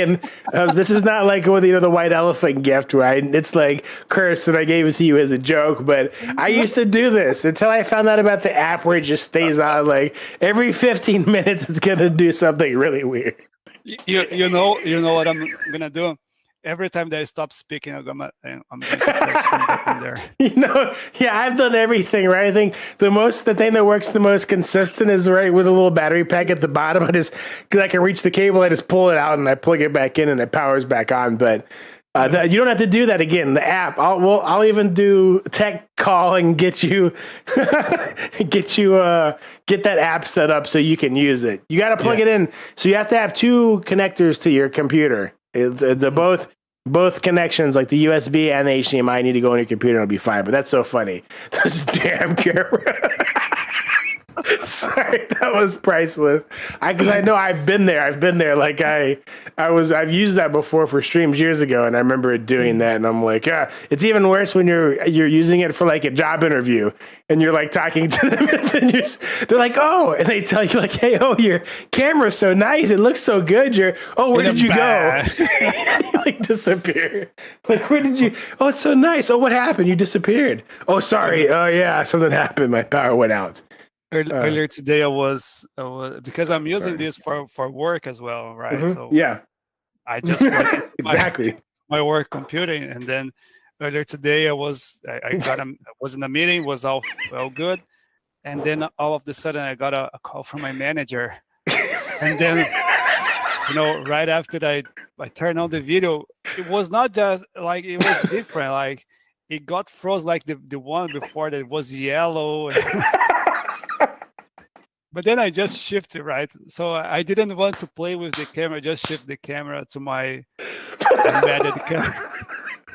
Speaker 1: this is not like with the white elephant gift, right? It's like cursed, and I gave it to you as a joke. But I used to do this until I found out about the app where it just stays on. Like every 15 minutes, it's gonna do something really weird.
Speaker 2: You know what I'm gonna do? Every time that I stop speaking, I'm going to press some button there.
Speaker 1: Yeah, I've done everything, right? I think the thing that works the most consistent is right with a little battery pack at the bottom. Because I can reach the cable, I just pull it out and I plug it back in and it powers back on. But you don't have to do that again. The app, I'll even do tech call and get that app set up so you can use it. You got to plug it in. So you have to have two connectors to your computer. It's both connections, like the USB and the HDMI, need to go on your computer and it'll be fine. But that's so funny. This damn camera. Sorry, that was priceless. Because I know I've been there. Like I've used that before for streams years ago, and I remember doing that. And I'm like, yeah, it's even worse when you're using it for like a job interview, and you're like talking to them, and they're like, oh, and they tell you like, hey, oh, your camera's so nice, it looks so good. Where did you go? You like disappear. Like, where did you? Oh, it's so nice. Oh, what happened? You disappeared. Oh, sorry. Oh yeah, something happened. My power went out.
Speaker 2: Earlier today, I was because I'm using this for work as well, right?
Speaker 1: Mm-hmm.
Speaker 2: So
Speaker 1: yeah,
Speaker 2: I just
Speaker 1: exactly
Speaker 2: my work computing, and then earlier today I was in a meeting, was all good, and then all of a sudden I got a call from my manager, and then right after that I turned on the video, it was not just like it was different, like it got froze like the one before that was yellow. But then I just shifted, right? So I didn't want to play with the camera. I just shift the camera to my embedded camera.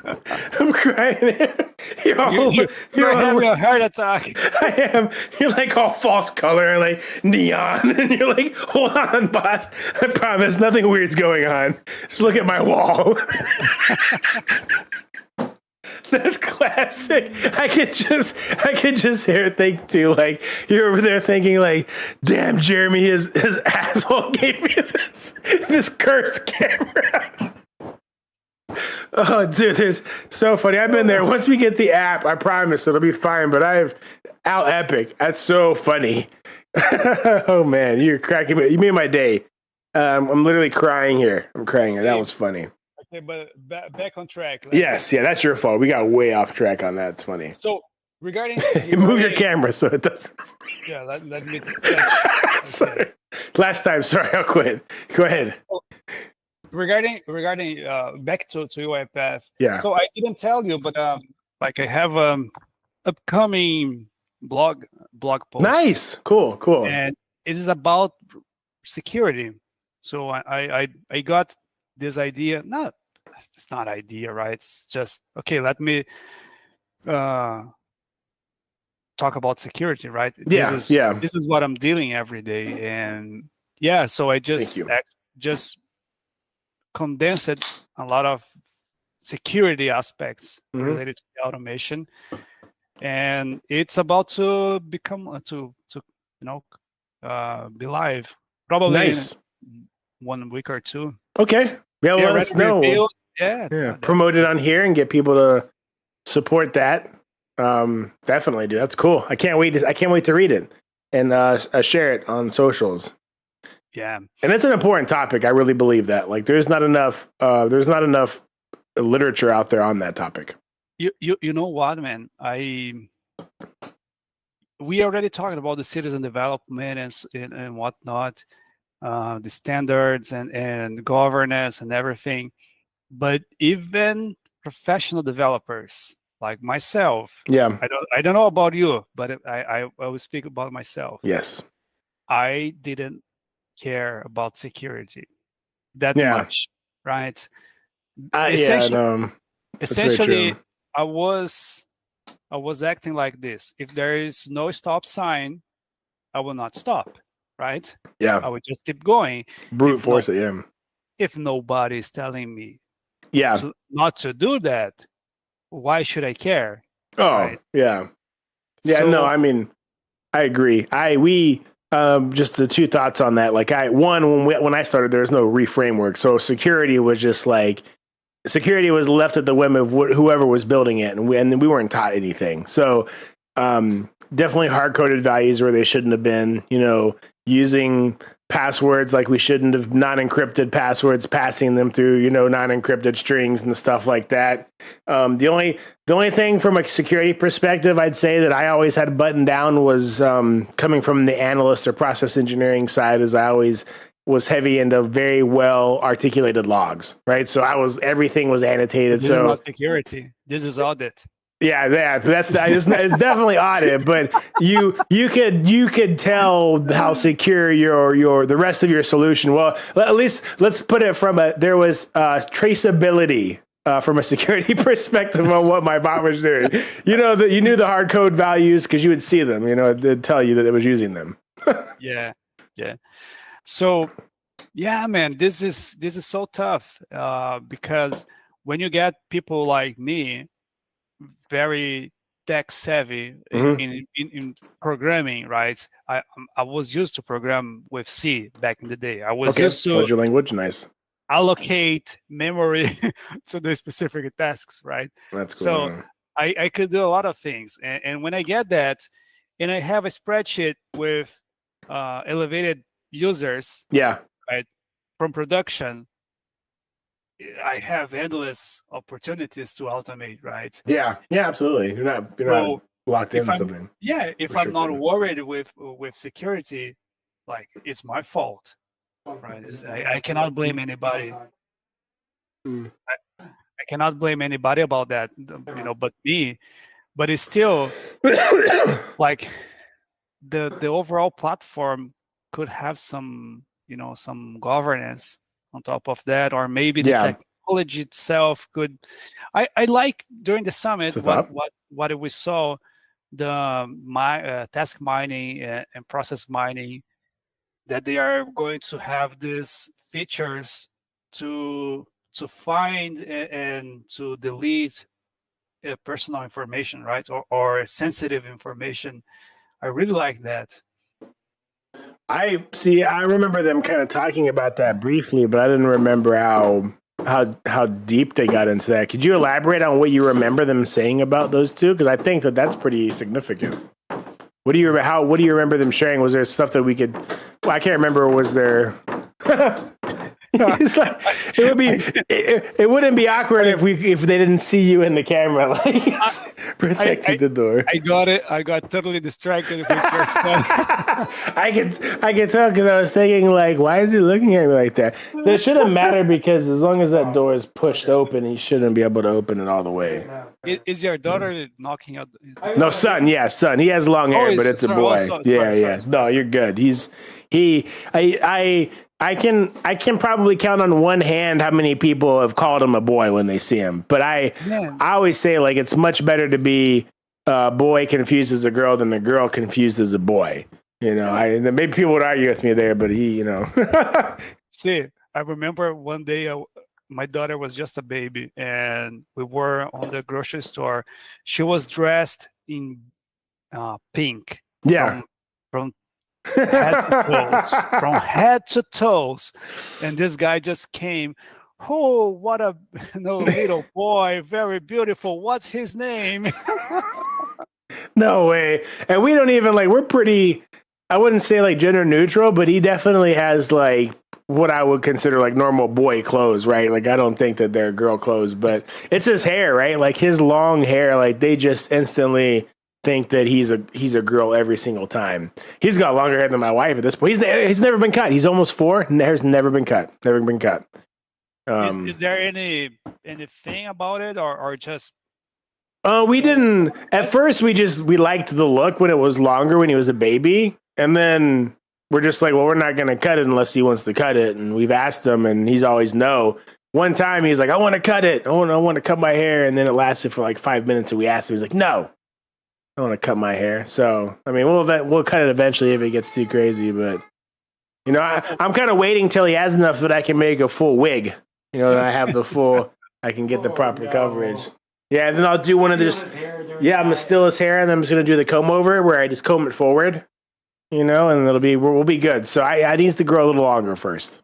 Speaker 1: I'm crying.
Speaker 2: You're having a heart attack.
Speaker 1: I am. You're like all false color and like neon. And you're like, hold on, boss. I promise nothing weird's going on. Just look at my wall. That's classic. I could just hear it think too. Like you're over there thinking like, damn, Jeremy, his asshole gave me this cursed camera. Oh, dude, it's so funny. I've been there. Once we get the app, I promise it'll be fine. But I've Al Epic. That's so funny. Oh man, you're cracking me. You made my day. I'm literally crying here. I'm crying here. That was funny.
Speaker 2: Okay, but back on track.
Speaker 1: Yes, yeah, that's your fault. We got way off track on that. It's funny.
Speaker 2: So regarding
Speaker 1: you move your camera so it doesn't.
Speaker 2: Yeah, let me.
Speaker 1: Sorry. Last time, sorry, I'll quit. Go ahead.
Speaker 2: Regarding back to UiPath.
Speaker 1: Yeah.
Speaker 2: So I didn't tell you, but like I have upcoming blog post.
Speaker 1: Nice, cool.
Speaker 2: And it is about security. So I got this idea. Not it's not idea, right? It's just okay. Let me talk about security, right?
Speaker 1: Yeah,
Speaker 2: This is what I'm dealing every day, and yeah. So I just condensed a lot of security aspects related to the automation, and it's about to become be live probably in 1 week or 2.
Speaker 1: Okay, yeah, let us know.
Speaker 2: Yeah,
Speaker 1: promote it on here and get people to support that. Definitely, dude. That's cool. I can't wait to read it and share it on socials.
Speaker 2: Yeah,
Speaker 1: and it's an important topic. I really believe that. Like, there's not enough literature out there on that topic.
Speaker 2: You know what, man? We already talked about the citizen development and whatnot, the standards and governance and everything. But even professional developers like myself, I don't know about you, but I will speak about myself.
Speaker 1: Yes,
Speaker 2: I didn't care about security that much, right? Essentially, I was acting like this. If there is no stop sign, I will not stop, right?
Speaker 1: Yeah.
Speaker 2: I would just keep going.
Speaker 1: Brute force it, yeah.
Speaker 2: If nobody is telling me not to do that, why should I care?
Speaker 1: Oh, right? Yeah. No, I mean, I agree. We just the two thoughts on that. Like, when I started, there was no reframework. So security was just like, security was left at the whim of whoever was building it, and we weren't taught anything. So definitely hard-coded values where they shouldn't have been, using passwords like we shouldn't have, non-encrypted passwords, passing them through, non-encrypted strings and stuff like that. The only thing from a security perspective I'd say that I always had buttoned down was coming from the analyst or process engineering side, as I always was heavy into very well articulated logs, right? So everything was annotated.
Speaker 2: This is not security. This is audit.
Speaker 1: Yeah, it's definitely audit, but you could tell how secure the rest of your solution. Well, at least let's put it there was traceability from a security perspective on what my bot was doing. You knew the hard code values because you would see them. It'd tell you that it was using them.
Speaker 2: Yeah. So, yeah, man, this is so tough because when you get people like me, very tech savvy in programming, right? I was used to program with C back in the day. I was used to.
Speaker 1: What's your language? Nice.
Speaker 2: Allocate memory to the specific tasks, right?
Speaker 1: That's cool.
Speaker 2: So I could do a lot of things, and when I get that, and I have a spreadsheet with elevated users, right, from production, I have endless opportunities to automate, right?
Speaker 1: Yeah, absolutely. You're not locked into something.
Speaker 2: Yeah, if I'm not worried with security, like, it's my fault, right? I cannot blame anybody. I cannot blame anybody about that, but me. But it's still like the overall platform could have some governance on top of that, or maybe the technology itself could. I like during the summit what we saw, the task mining and process mining, that they are going to have these features to find and to delete personal information, right, or sensitive information. I really like that.
Speaker 1: I remember them kind of talking about that briefly, but I didn't remember how deep they got into that. Could you elaborate on what you remember them saying about those two? Because I think that's pretty significant. What do you remember them sharing? Was there stuff that we could? Well, I can't remember. Was there? It's like, it wouldn't be awkward if they didn't see you in the camera, like protecting the door.
Speaker 2: I got it. I got totally distracted with your stuff.
Speaker 1: I can tell because I was thinking, like, why is he looking at me like that? It shouldn't matter because as long as that door is pushed open, he shouldn't be able to open it all the way.
Speaker 2: Is your daughter knocking out?
Speaker 1: No, son. Yeah, son. He has long hair, but it's a boy. Yeah. No, you're good. I can probably count on one hand how many people have called him a boy when they see him. But I always say, like, it's much better to be a boy confused as a girl than a girl confused as a boy. You know, maybe people would argue with me there, but he, you know.
Speaker 2: See, I remember one day my daughter was just a baby, and we were on the grocery store. She was dressed in pink.
Speaker 1: Yeah.
Speaker 2: From head to toes, from head to toes, and this guy just came. Oh, what a little boy, very beautiful. What's his name?
Speaker 1: No way. And we don't even like. We're pretty. I wouldn't say like gender neutral, but he definitely has like what I would consider like normal boy clothes, right? Like I don't think that they're girl clothes, but it's his hair, right? Like his long hair, like they just instantly think that he's a girl every single time. He's got longer hair than my wife at this point. He's never been cut. He's almost 4. And hair's never been cut. Never been cut.
Speaker 2: Is there anything about it or just?
Speaker 1: We didn't. At first, we liked the look when it was longer when he was a baby, and then we're just like, well, we're not going to cut it unless he wants to cut it. And we've asked him, and he's always no. One time, he's like, I want to cut it. I want to cut my hair, and then it lasted for like 5 minutes, and we asked him, he's like, no, I want to cut my hair. So I mean, we'll cut it eventually if it gets too crazy, but you know, I'm kind of waiting till he has enough that I can make a full wig. You know, that I have the full, I can get the proper coverage. Yeah, and then I'll do one of those. Yeah, I'm gonna still his hair, and then I'm just gonna do the comb over where I just comb it forward. You know, and we'll be good. So I needs to grow a little longer first.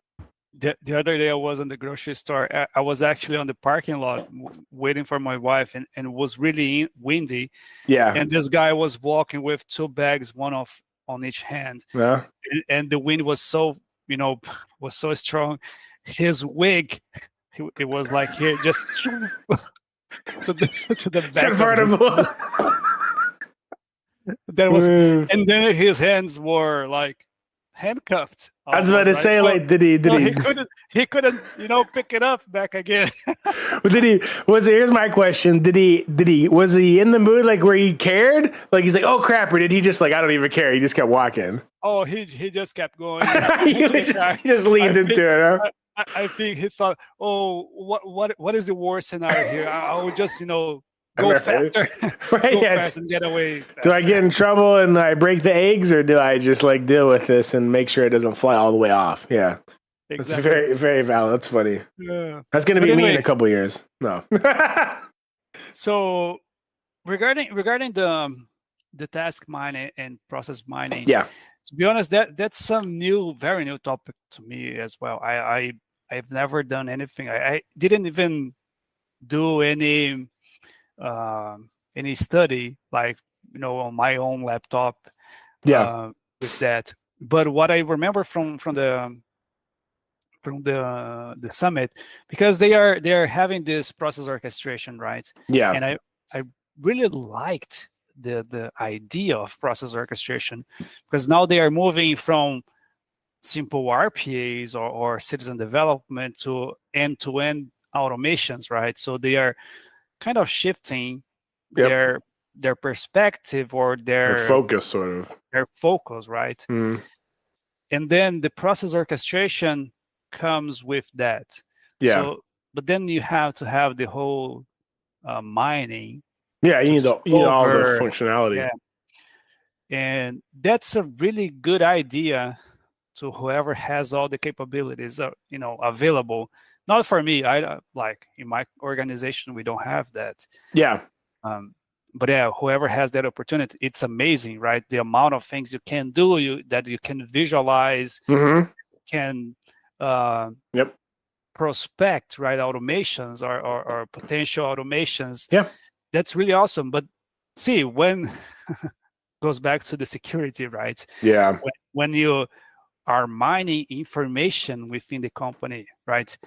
Speaker 2: The other day I was in the grocery store. I was actually on the parking lot waiting for my wife, and it was really windy.
Speaker 1: Yeah.
Speaker 2: And this guy was walking with 2 bags, one on each hand.
Speaker 1: Yeah.
Speaker 2: And the wind was so strong. His wig, it was like here, just to the back.
Speaker 1: Convertible.
Speaker 2: That was, and then his hands were like handcuffed.
Speaker 1: I was about to say, so, like, did he
Speaker 2: couldn't, pick it up back again.
Speaker 1: Here's my question. Was he in the mood, like, where he cared? Like, he's like, oh crap, or did he just like, I don't even care. He just kept walking.
Speaker 2: Oh, he just kept going.
Speaker 1: he just leaned into it, huh?
Speaker 2: I think he thought, oh, what is the worst scenario here? I will just, go faster,
Speaker 1: right?
Speaker 2: Go fast and get away faster.
Speaker 1: Do I get in trouble and I break the eggs, or do I just like deal with this and make sure it doesn't fly all the way off? Yeah, exactly. That's very, very valid. That's funny. Yeah. That's going to be me in a couple years. No.
Speaker 2: So regarding the task mining and process mining,
Speaker 1: yeah.
Speaker 2: To be honest, that's some very new topic to me as well. I've never done anything. I didn't even do any study, like, on my own laptop.
Speaker 1: Yeah.
Speaker 2: With that. But what I remember from the summit, because they are having this process orchestration, right?
Speaker 1: Yeah.
Speaker 2: And I really liked the idea of process orchestration, because now they are moving from simple RPAs or citizen development to end-to-end automations, right? So they are kind of shifting their perspective or their
Speaker 1: focus, sort of.
Speaker 2: Their focus, right?
Speaker 1: Mm.
Speaker 2: And then the process orchestration comes with that.
Speaker 1: Yeah.
Speaker 2: So, but then you have to have the whole mining.
Speaker 1: Yeah, you need all the functionality.
Speaker 2: Yeah. And that's a really good idea to whoever has all the capabilities, available. Not for me. I like in my organization we don't have that.
Speaker 1: Yeah.
Speaker 2: But yeah, whoever has that opportunity, it's amazing, right? The amount of things you can do, that you can visualize, can prospect, right? Automations or potential automations.
Speaker 1: Yeah.
Speaker 2: That's really awesome. But see, when goes back to the security, right?
Speaker 1: Yeah.
Speaker 2: When you are mining information within the company, right?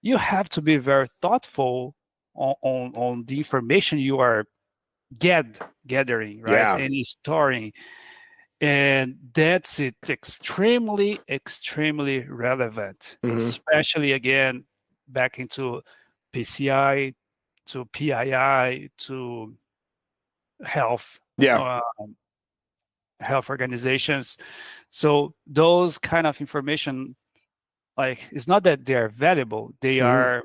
Speaker 2: You have to be very thoughtful on the information you are gathering, right?
Speaker 1: Yeah.
Speaker 2: And storing. And that's extremely, extremely relevant, especially again, back into PCI, to PII, to health, health organizations. So those kind of information like, it's not that they are valuable. They are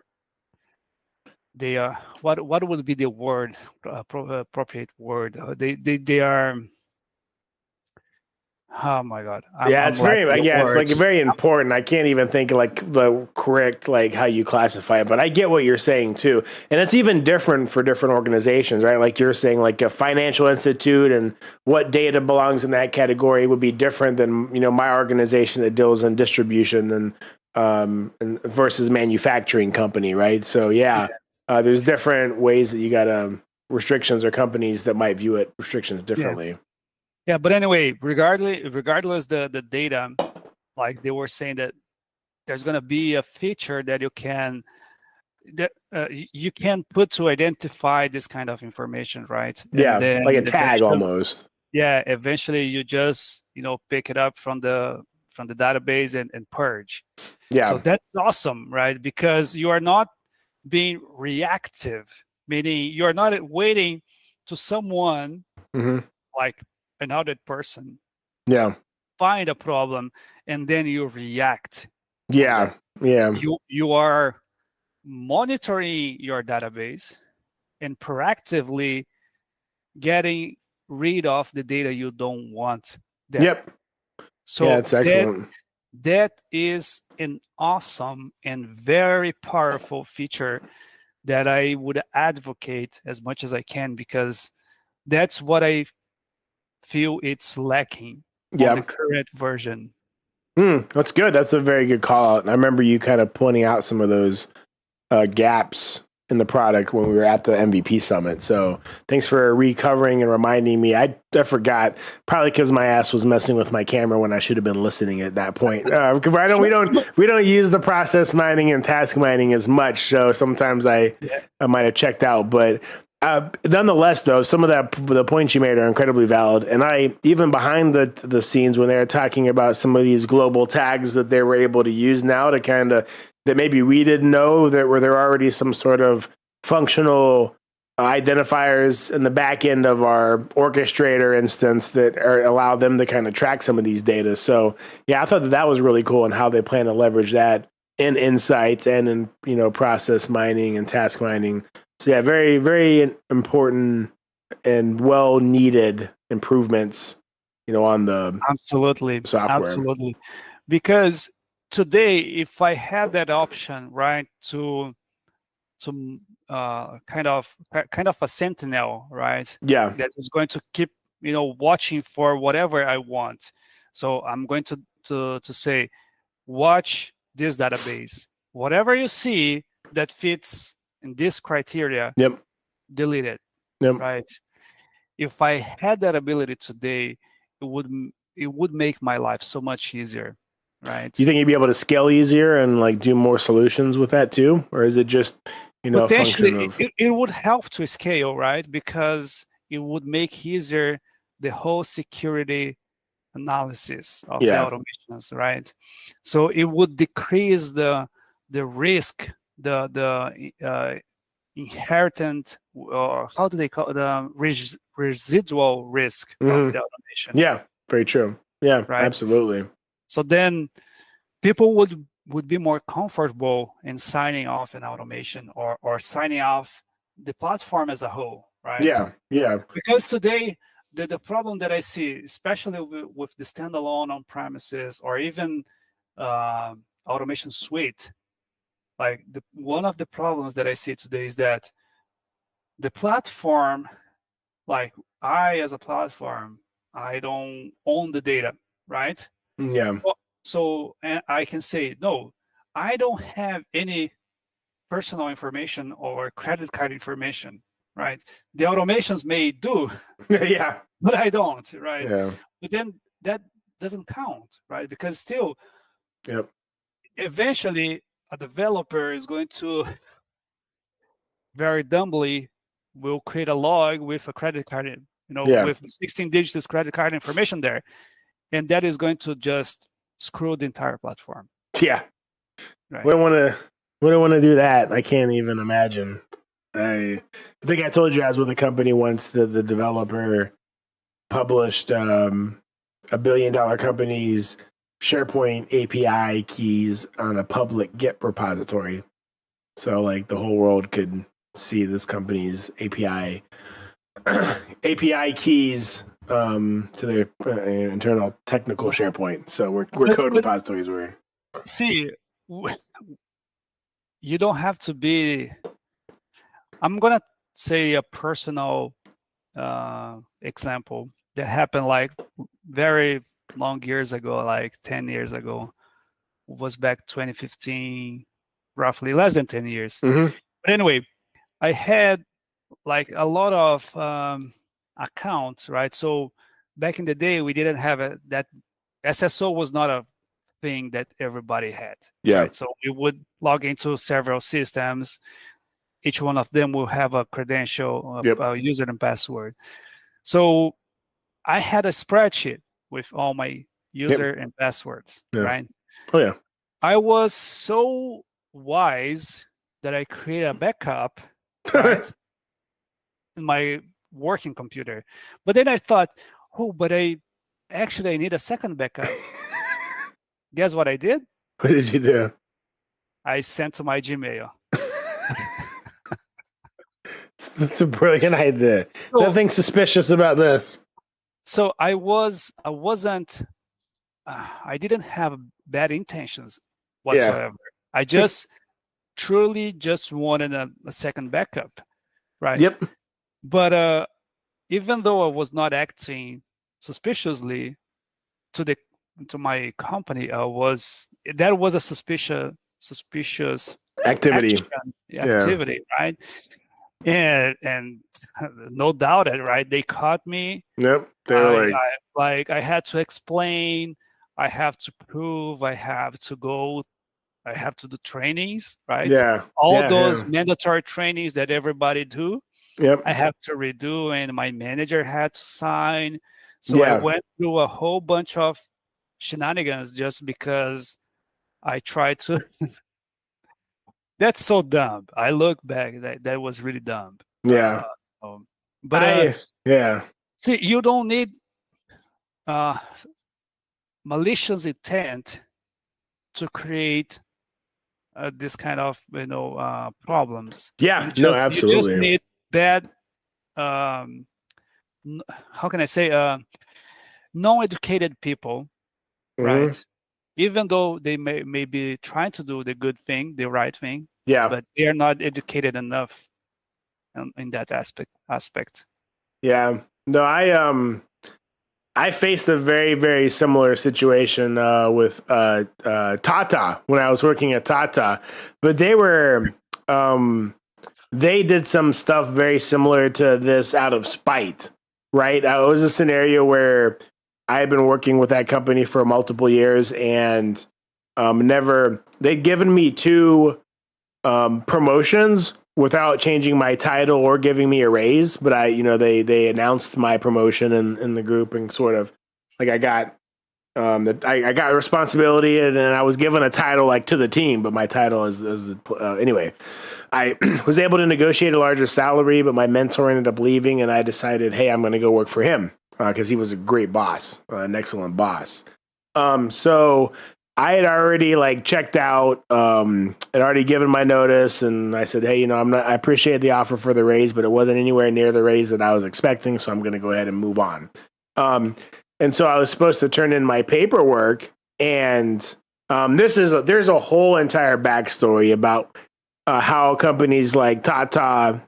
Speaker 2: what would be the word, appropriate word? They are. Oh my God, I'm
Speaker 1: It's very,
Speaker 2: lacking the
Speaker 1: it's like
Speaker 2: words.
Speaker 1: very important. I can't even think like the correct, like how you classify it, but I get what you're saying too. And it's even different for different organizations, right? Like you're saying like a financial institute and what data belongs in that category would be different than, my organization that deals in distribution and versus manufacturing company, right? So there's different ways that you got restrictions or companies that might view it restrictions differently.
Speaker 2: Yeah, but anyway, regardless the data, like they were saying that there's going to be a feature that you can put to identify this kind of information, right?
Speaker 1: Yeah,
Speaker 2: And then
Speaker 1: like a tag almost.
Speaker 2: Yeah, eventually you just pick it up from the database and purge.
Speaker 1: Yeah.
Speaker 2: So that's awesome, right? Because you are not being reactive, meaning you're not waiting to someone like another person find a problem and then you react.
Speaker 1: Yeah.
Speaker 2: You are monitoring your database and proactively getting rid of the data you don't want there.
Speaker 1: Yep.
Speaker 2: So
Speaker 1: that's excellent.
Speaker 2: That is an awesome and very powerful feature that I would advocate as much as I can, because that's what I feel it's lacking on the current version.
Speaker 1: That's good. That's a very good call out. And I remember you kind of pointing out some of those gaps in the product when we were at the MVP Summit. So thanks for recovering and reminding me. I forgot, probably because my ass was messing with my camera when I should have been listening at that point. We don't use the process mining and task mining as much, so sometimes I might have checked out. But nonetheless, though, some of the points you made are incredibly valid. And I, even behind the scenes, when they were talking about some of these global tags that they were able to use now to kind of, that maybe we didn't know that were there already some sort of functional identifiers in the back end of our orchestrator instance that allow them to kind of track some of these data. So I thought that was really cool and how they plan to leverage that in insights and in, process mining and task mining. So very, very important and well needed improvements, on the
Speaker 2: software. Absolutely. Because today, if I had that option, right, to kind of a sentinel, right?
Speaker 1: Yeah.
Speaker 2: That is going to keep, watching for whatever I want. So I'm going to say, watch this database. Whatever you see that fits in this criteria, delete it. Right? If I had that ability today, it would make my life so much easier. Right?
Speaker 1: Do you think you'd be able to scale easier and like do more solutions with that too? Or is it just,
Speaker 2: potentially,
Speaker 1: a function of...
Speaker 2: it would help to scale, right? Because it would make easier the whole security analysis of the automations, right? So it would decrease the risk, the inherent, or how do they call it, the residual risk of the automation.
Speaker 1: Yeah, very true. Yeah, right? Absolutely.
Speaker 2: So then people would be more comfortable in signing off an automation or signing off the platform as a whole, right?
Speaker 1: Yeah.
Speaker 2: Because today, the problem that I see, especially with the standalone on-premises or even automation suite, like one of the problems that I see today is that the platform, like I as a platform, I don't own the data, right?
Speaker 1: Yeah.
Speaker 2: So and I can say, no, I don't have any personal information or credit card information, right? The automations may do, but I don't, right?
Speaker 1: Yeah.
Speaker 2: But then that doesn't count, right? Because still, eventually a developer is going to very dumbly will create a log with a credit card, with the 16 digits credit card information there. And that is going to just screw the entire platform.
Speaker 1: Yeah.
Speaker 2: Right.
Speaker 1: We don't want to do that. I can't even imagine. I think I told you I was with a company once that the developer published $1 billion company's SharePoint API keys on a public Git repository. So like the whole world could see this company's API keys to their internal technical SharePoint. So we're code repositories were.
Speaker 2: See, you don't have to be. I'm gonna say a personal example that happened like very long years ago, like 10 years ago. It was back 2015, roughly less than 10 years.
Speaker 1: Mm-hmm.
Speaker 2: But anyway, I had like a lot of accounts, right? So back in the day, we didn't have that SSO was not a thing that everybody had.
Speaker 1: Yeah.
Speaker 2: Right? So we would log into several systems. Each one of them will have a credential, a user and password. So I had a spreadsheet with all my user and passwords, right?
Speaker 1: Oh yeah.
Speaker 2: I was so wise that I created a backup, right, in my working computer. But then I thought, oh, but I need a second backup. Guess what I did?
Speaker 1: What did you do?
Speaker 2: I sent to my Gmail.
Speaker 1: That's a brilliant idea. So, nothing suspicious about this.
Speaker 2: So I didn't have bad intentions whatsoever. I just truly just wanted a second backup, right?
Speaker 1: Yep.
Speaker 2: But even though I was not acting suspiciously to my company, that was a suspicious
Speaker 1: activity,
Speaker 2: right? And no doubt it, right? They caught me.
Speaker 1: Yep. They're
Speaker 2: I had to explain, I have to prove, I have to do trainings, right?
Speaker 1: Yeah.
Speaker 2: All those mandatory trainings that everybody do.
Speaker 1: Yep.
Speaker 2: I have to redo, and my manager had to sign. So I went through a whole bunch of shenanigans just because I tried to. That's so dumb. I look back, that was really dumb.
Speaker 1: Yeah.
Speaker 2: See, you don't need malicious intent to create this kind of problems.
Speaker 1: Yeah. Absolutely.
Speaker 2: You just need bad. How can I say? Non-educated people, right? Even though they may be trying to do the good thing, the right thing, but they are not educated enough in that aspect.
Speaker 1: Yeah. No, I faced a very, very similar situation with Tata when I was working at Tata, but they did some stuff very similar to this out of spite, right? It was a scenario where I had been working with that company for multiple years, and they'd given me 2 promotions without changing my title or giving me a raise. But they announced my promotion in the group, and sort of like I got responsibility, and I was given a title like to the team, but my title is anyway. I was able to negotiate a larger salary, but my mentor ended up leaving, and I decided, hey, I'm going to go work for him. Because he was a great boss, an excellent boss. So I had already checked out, had already given my notice, and I said, hey, I appreciate the offer for the raise, but it wasn't anywhere near the raise that I was expecting, so I'm going to go ahead and move on. And so I was supposed to turn in my paperwork, and there's a whole entire backstory about how companies like Tata,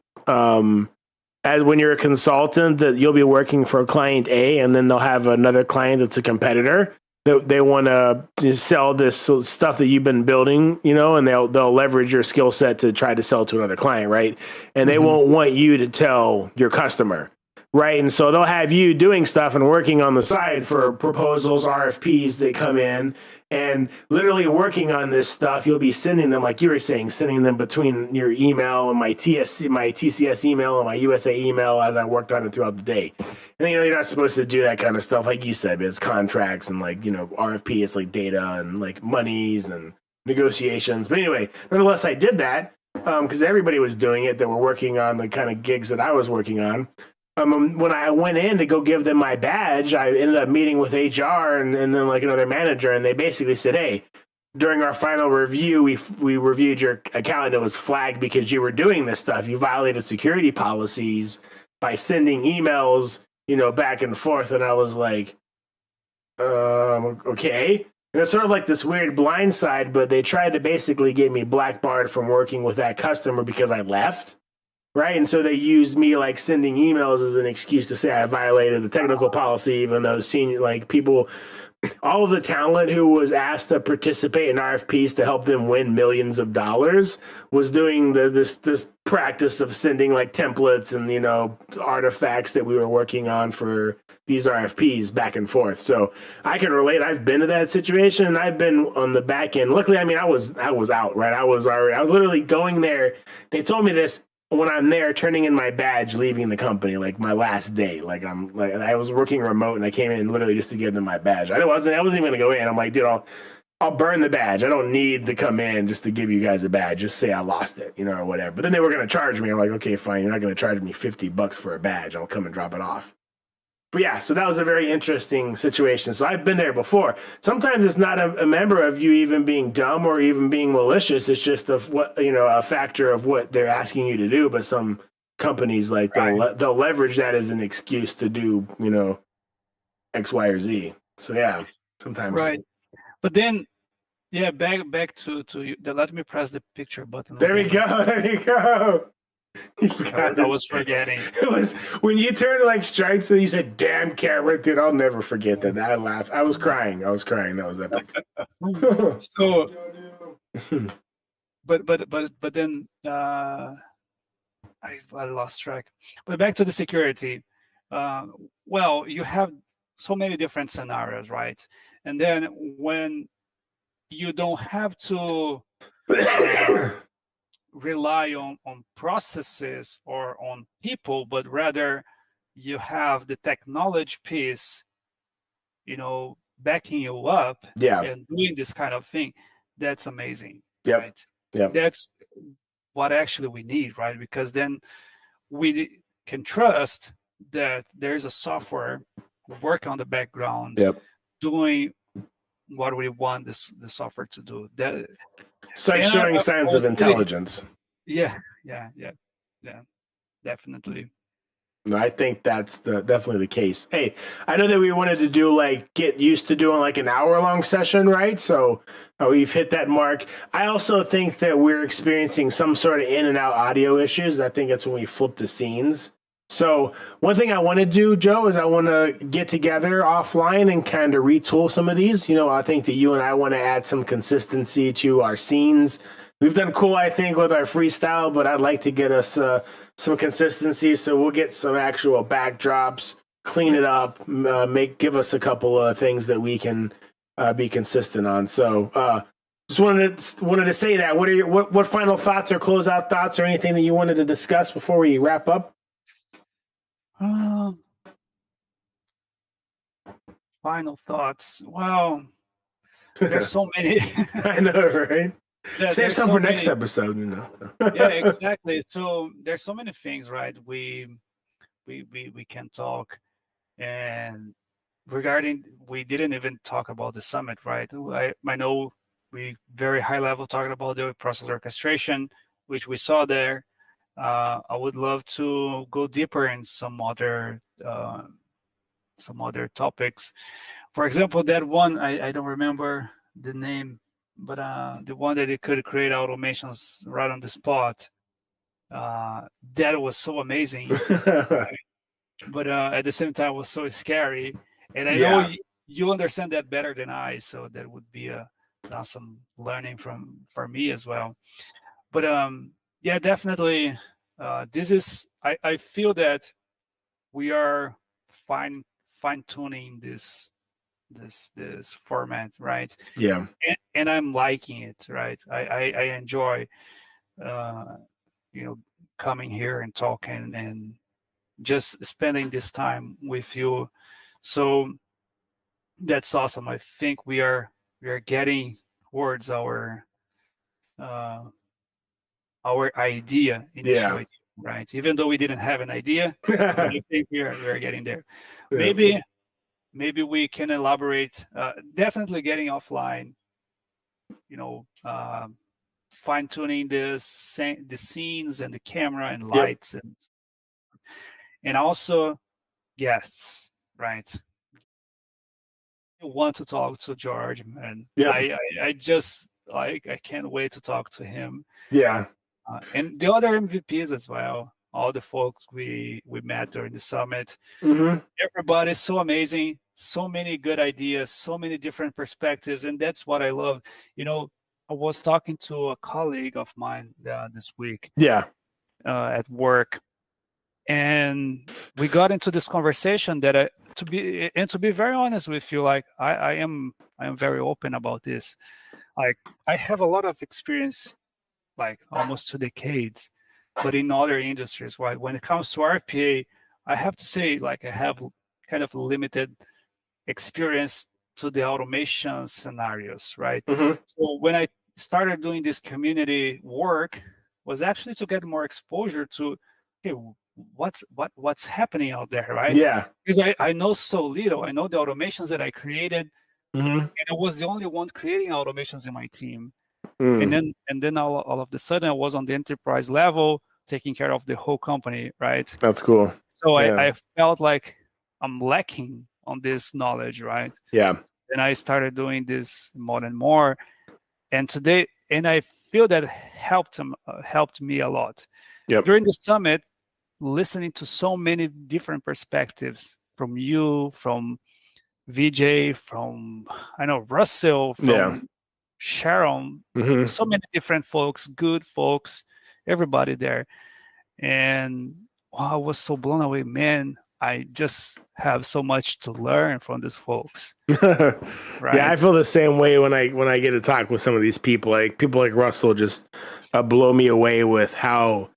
Speaker 1: as when you're a consultant, that you'll be working for client A, and then they'll have another client that's a competitor that they want to sell this stuff that you've been building, and they'll leverage your skill set to try to sell to another client, right? And they won't want you to tell your customer, right? And so they'll have you doing stuff and working on the side for proposals, RFPs that come in, and literally working on this stuff. You'll be sending them, like you were saying, sending them between your email and my TCS email and my USA email as I worked on it throughout the day. And you're not supposed to do that kind of stuff, like you said. It's contracts and RFP. It's like data and monies and negotiations. But anyway, nonetheless, I did that because everybody was doing it that were working on the kind of gigs that I was working on. when I went in to go give them my badge, I ended up meeting with HR and then like another manager, and they basically said, "Hey, during our final review, we reviewed your account and it was flagged because you were doing this stuff. You violated security policies by sending emails, back and forth." And I was like, okay. And it's sort of like this weird blindside, but they tried to basically get me blackbarred from working with that customer because I left. Right. And so they used me like sending emails as an excuse to say I violated the technical policy, even though senior people, all of the talent who was asked to participate in RFPs to help them win millions of dollars was doing this practice of sending like templates and, artifacts that we were working on for these RFPs back and forth. So I can relate. I've been to that situation and I've been on the back end. Luckily, I mean, I was out, right? I was literally going there. They told me this when I'm there, turning in my badge, leaving the company, like my last day. I was working remote and I came in literally just to give them my badge. I wasn't even going to go in. I'm like, dude, I'll burn the badge. I don't need to come in just to give you guys a badge. Just say I lost it, or whatever. But then they were going to charge me. I'm like, okay, fine. You're not going to charge me $50 for a badge. I'll come and drop it off. But yeah, so that was a very interesting situation. So I've been there before. Sometimes it's not a member of you even being dumb or even being malicious. It's just a factor of what they're asking you to do. But some companies they'll leverage that as an excuse to do X, Y, or Z. So yeah, sometimes
Speaker 2: right. But then back to you. Let me press the picture button.
Speaker 1: There we go. There you go.
Speaker 2: I was forgetting.
Speaker 1: It was when you turned like stripes and you said, "Damn camera, dude!" I'll never forget that. I laughed. I was crying. That was epic.
Speaker 2: So, but then I lost track. But back to the security. Well, you have so many different scenarios, right? And then when you don't have to rely on processes or on people, but rather you have the technology piece, backing you up and doing this kind of thing. That's amazing.
Speaker 1: Yep.
Speaker 2: Right?
Speaker 1: Yep.
Speaker 2: That's what actually we need, right? Because then we can trust that there's a software working on the background, doing what we want the software to do. That
Speaker 1: so showing signs of intelligence.
Speaker 2: Yeah, definitely.
Speaker 1: No, I think that's definitely the case. Hey, I know that we wanted to do get used to doing an hour-long session, right? So we've hit that mark. I also think that we're experiencing some sort of in and out audio issues. I think that's when we flip the scenes. So one thing I want to do, Joe, is I want to get together offline and kind of retool some of these. I think that you and I want to add some consistency to our scenes. We've done cool, I think, with our freestyle, but I'd like to get us some consistency. So we'll get some actual backdrops, clean it up, give us a couple of things that we can be consistent on. So just wanted to say that. What are what final thoughts or closeout thoughts or anything that you wanted to discuss before we wrap up?
Speaker 2: Final thoughts. Well, there's so many.
Speaker 1: I know, right?
Speaker 2: Yeah,
Speaker 1: save some for next episode.
Speaker 2: Yeah, exactly. So there's so many things, right? We can talk, and regarding, we didn't even talk about the summit, right? I know we very high level talking about the process orchestration, which we saw there. I would love to go deeper in some other topics. For example, that one, I don't remember the name, but the one that it could create automations right on the spot. That was so amazing. Right? But at the same time, it was so scary. And I know you understand that better than I, so that would be some learning for me as well. But yeah, definitely. This is, I feel that we are fine tuning this format, right?
Speaker 1: Yeah.
Speaker 2: And I'm liking it, right? I enjoy coming here and talking and just spending this time with you. So that's awesome. I think we are getting towards our idea initially. right? Even though we didn't have an idea, but I think we're getting there.
Speaker 1: Yeah.
Speaker 2: Maybe we can elaborate. Definitely getting offline. Fine tuning the scenes and the camera and
Speaker 1: Yep.
Speaker 2: lights and also guests, right? I want to talk to George, and
Speaker 1: Yep.
Speaker 2: I just like I can't wait to talk to him.
Speaker 1: Yeah.
Speaker 2: And the other MVPs as well, all the folks we met during the summit.
Speaker 1: Mm-hmm.
Speaker 2: Everybody's so amazing, so many good ideas, so many different perspectives, and that's what I love. I was talking to a colleague of mine this week
Speaker 1: Yeah.
Speaker 2: at work, and we got into this conversation that to be very honest with you, like I am very open about this. Like I have a lot of experience, like almost 2 decades, but in other industries, right? When it comes to RPA, I have to say, like I have kind of limited experience to the automation scenarios, right?
Speaker 1: Mm-hmm.
Speaker 2: So when I started doing this community work, was actually to get more exposure to, hey, what's happening out there, right?
Speaker 1: Yeah.
Speaker 2: Because I know so little. I know the automations that I created,
Speaker 1: Mm-hmm.
Speaker 2: and I was the only one creating automations in my team.
Speaker 1: Mm.
Speaker 2: And then all of the sudden I was on the enterprise level taking care of the whole company, right?
Speaker 1: That's cool.
Speaker 2: So
Speaker 1: Yeah.
Speaker 2: I felt like I'm lacking on this knowledge, right?
Speaker 1: Yeah.
Speaker 2: And I started doing this more and more, and today, and I feel that helped me a lot.
Speaker 1: Yep.
Speaker 2: During the summit, listening to so many different perspectives from you, from VJ, from Russell, from
Speaker 1: Yeah.
Speaker 2: Sharon,
Speaker 1: Mm-hmm.
Speaker 2: so many different folks, good folks, everybody there. And wow, I was so blown away, man. I just have so much to learn from these folks. Right?
Speaker 1: Yeah, I feel the same way when I get to talk with some of these people. Like people like Russell just blow me away with how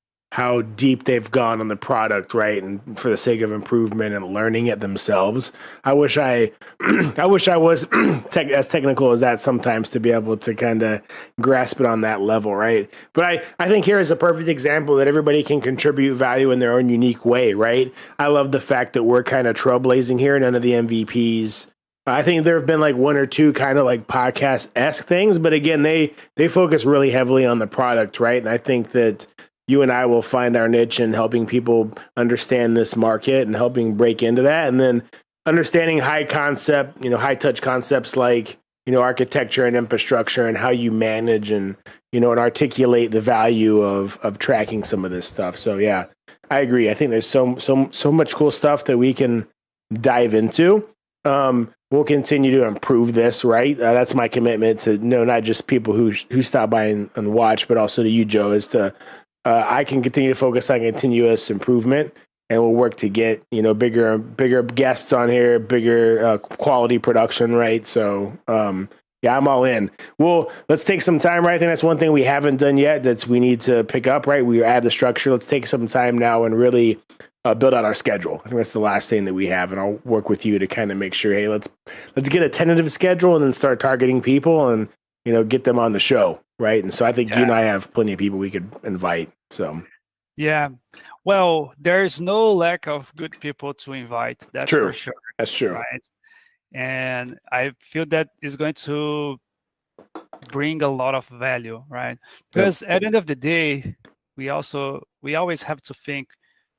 Speaker 1: deep they've gone on the product, right? And for the sake of improvement and learning it themselves. I wish I was as technical as that sometimes to be able to kind of grasp it on that level, right? But I think here is a perfect example that everybody can contribute value in their own unique way, right? I love the fact that we're kind of trailblazing here. None of the MVPs. I think there have been like one or two kind of like podcast-esque things, but again, they focus really heavily on the product, right? And I think that you and I will find our niche in helping people understand this market and helping break into that. And then understanding high touch concepts like, architecture and infrastructure and how you manage and, and articulate the value of tracking some of this stuff. So yeah, I agree. I think there's so much cool stuff that we can dive into. We'll continue to improve this, right? That's my commitment to not just people who stop by and watch, but also to you, Joe, is to I can continue to focus on continuous improvement, and we'll work to get bigger guests on here, bigger quality production, right? So yeah, I'm all in. Well, let's take some time, right? I think that's one thing we haven't done yet that we need to pick up, right? We add the structure. Let's take some time now and really build out our schedule. I think that's the last thing that we have, and I'll work with you to kind of make sure, hey, let's get a tentative schedule and then start targeting people and get them on the show, right? And so I think you and I have plenty of people we could invite. So
Speaker 2: yeah, well, there's no lack of good people to invite. That's
Speaker 1: true.
Speaker 2: For sure.
Speaker 1: That's true,
Speaker 2: right? And I feel that is going to bring a lot of value, right? Because at the end of the day, we always have to think,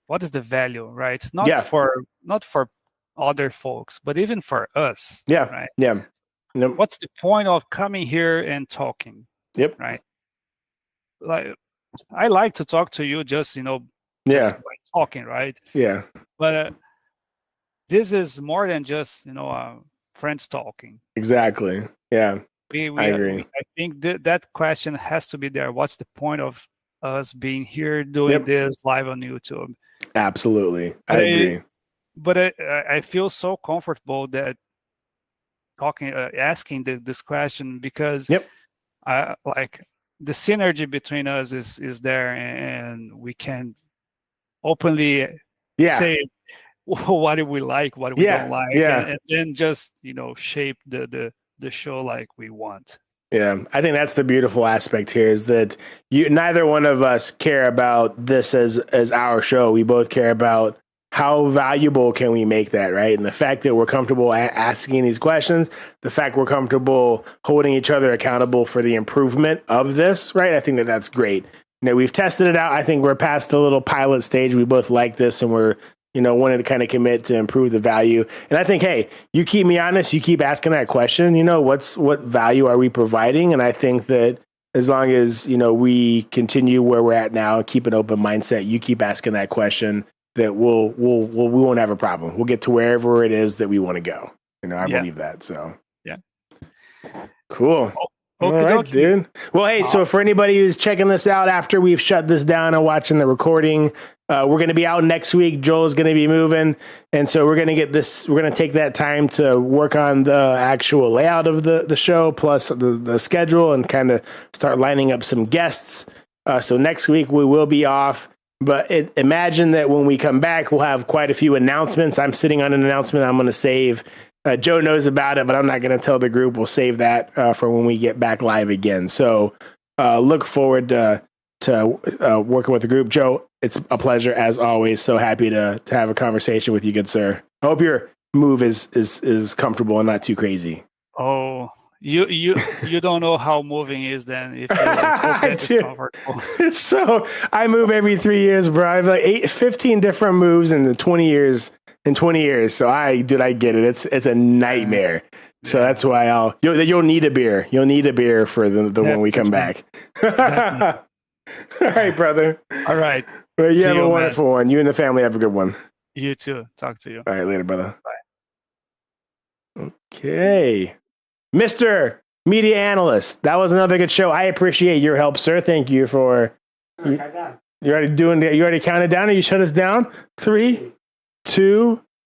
Speaker 2: what is the value, right? Not for other folks, but even for us.
Speaker 1: Yeah.
Speaker 2: Right.
Speaker 1: Yeah. Yep.
Speaker 2: What's the point of coming here and talking?
Speaker 1: Yep.
Speaker 2: Right. Like I like to talk to you just by talking, right?
Speaker 1: Yeah.
Speaker 2: But this is more than just friends talking.
Speaker 1: Exactly. Yeah. I agree.
Speaker 2: I think that question has to be there. What's the point of us being here doing this live on YouTube?
Speaker 1: Absolutely. I agree.
Speaker 2: But I feel so comfortable that asking this question because I like the synergy between us is there, and we can openly say what do we like, what we don't like, and then just shape the show like we want.
Speaker 1: Yeah, I think that's the beautiful aspect here is that neither one of us care about this as our show. We both care about how valuable can we make that, right? And the fact that we're comfortable asking these questions, the fact we're comfortable holding each other accountable for the improvement of this, right? I think that that's great. We've tested it out. I think we're past the little pilot stage. We both like this, and we're wanted to kind of commit to improve the value. And I think, hey, you keep me honest, you keep asking that question, what value are we providing? And I think that as long as, we continue where we're at now, keep an open mindset, you keep asking that question, that we won't have a problem. We'll get to wherever it is that we want to go. I believe that. So
Speaker 2: yeah.
Speaker 1: Cool.
Speaker 2: Oh,
Speaker 1: all right, dude. Well, hey, so for anybody who's checking this out after we've shut this down and watching the recording, we're going to be out next week. Joel's going to be moving. And so we're going to take that time to work on the actual layout of the show, plus the schedule, and kind of start lining up some guests. So next week we will be off, but imagine that when we come back, we'll have quite a few announcements. I'm sitting on an announcement I'm going to save. Joe knows about it, but I'm not going to tell the group. We'll save that for when we get back live again. So look forward to working with the group. Joe, it's a pleasure as always. So happy to have a conversation with you, good sir. I hope your move is comfortable and not too crazy.
Speaker 2: Oh, you don't know how moving is then if it's comfortable.
Speaker 1: It's so I move every 3 years, bro. I have like 15 different moves in the 20 years. So I get it. It's a nightmare. So that's why you'll need a beer. You'll need a beer for the when we come back. All right, brother.
Speaker 2: All right.
Speaker 1: Well, you have a wonderful one. You and the family have a good one.
Speaker 2: You too. Talk to you.
Speaker 1: All right, later, brother.
Speaker 2: Bye.
Speaker 1: Okay. Mr. Media Analyst. That was another good show. I appreciate your help, sir. Thank you for you already counted down, or you shut us down? 3, 2,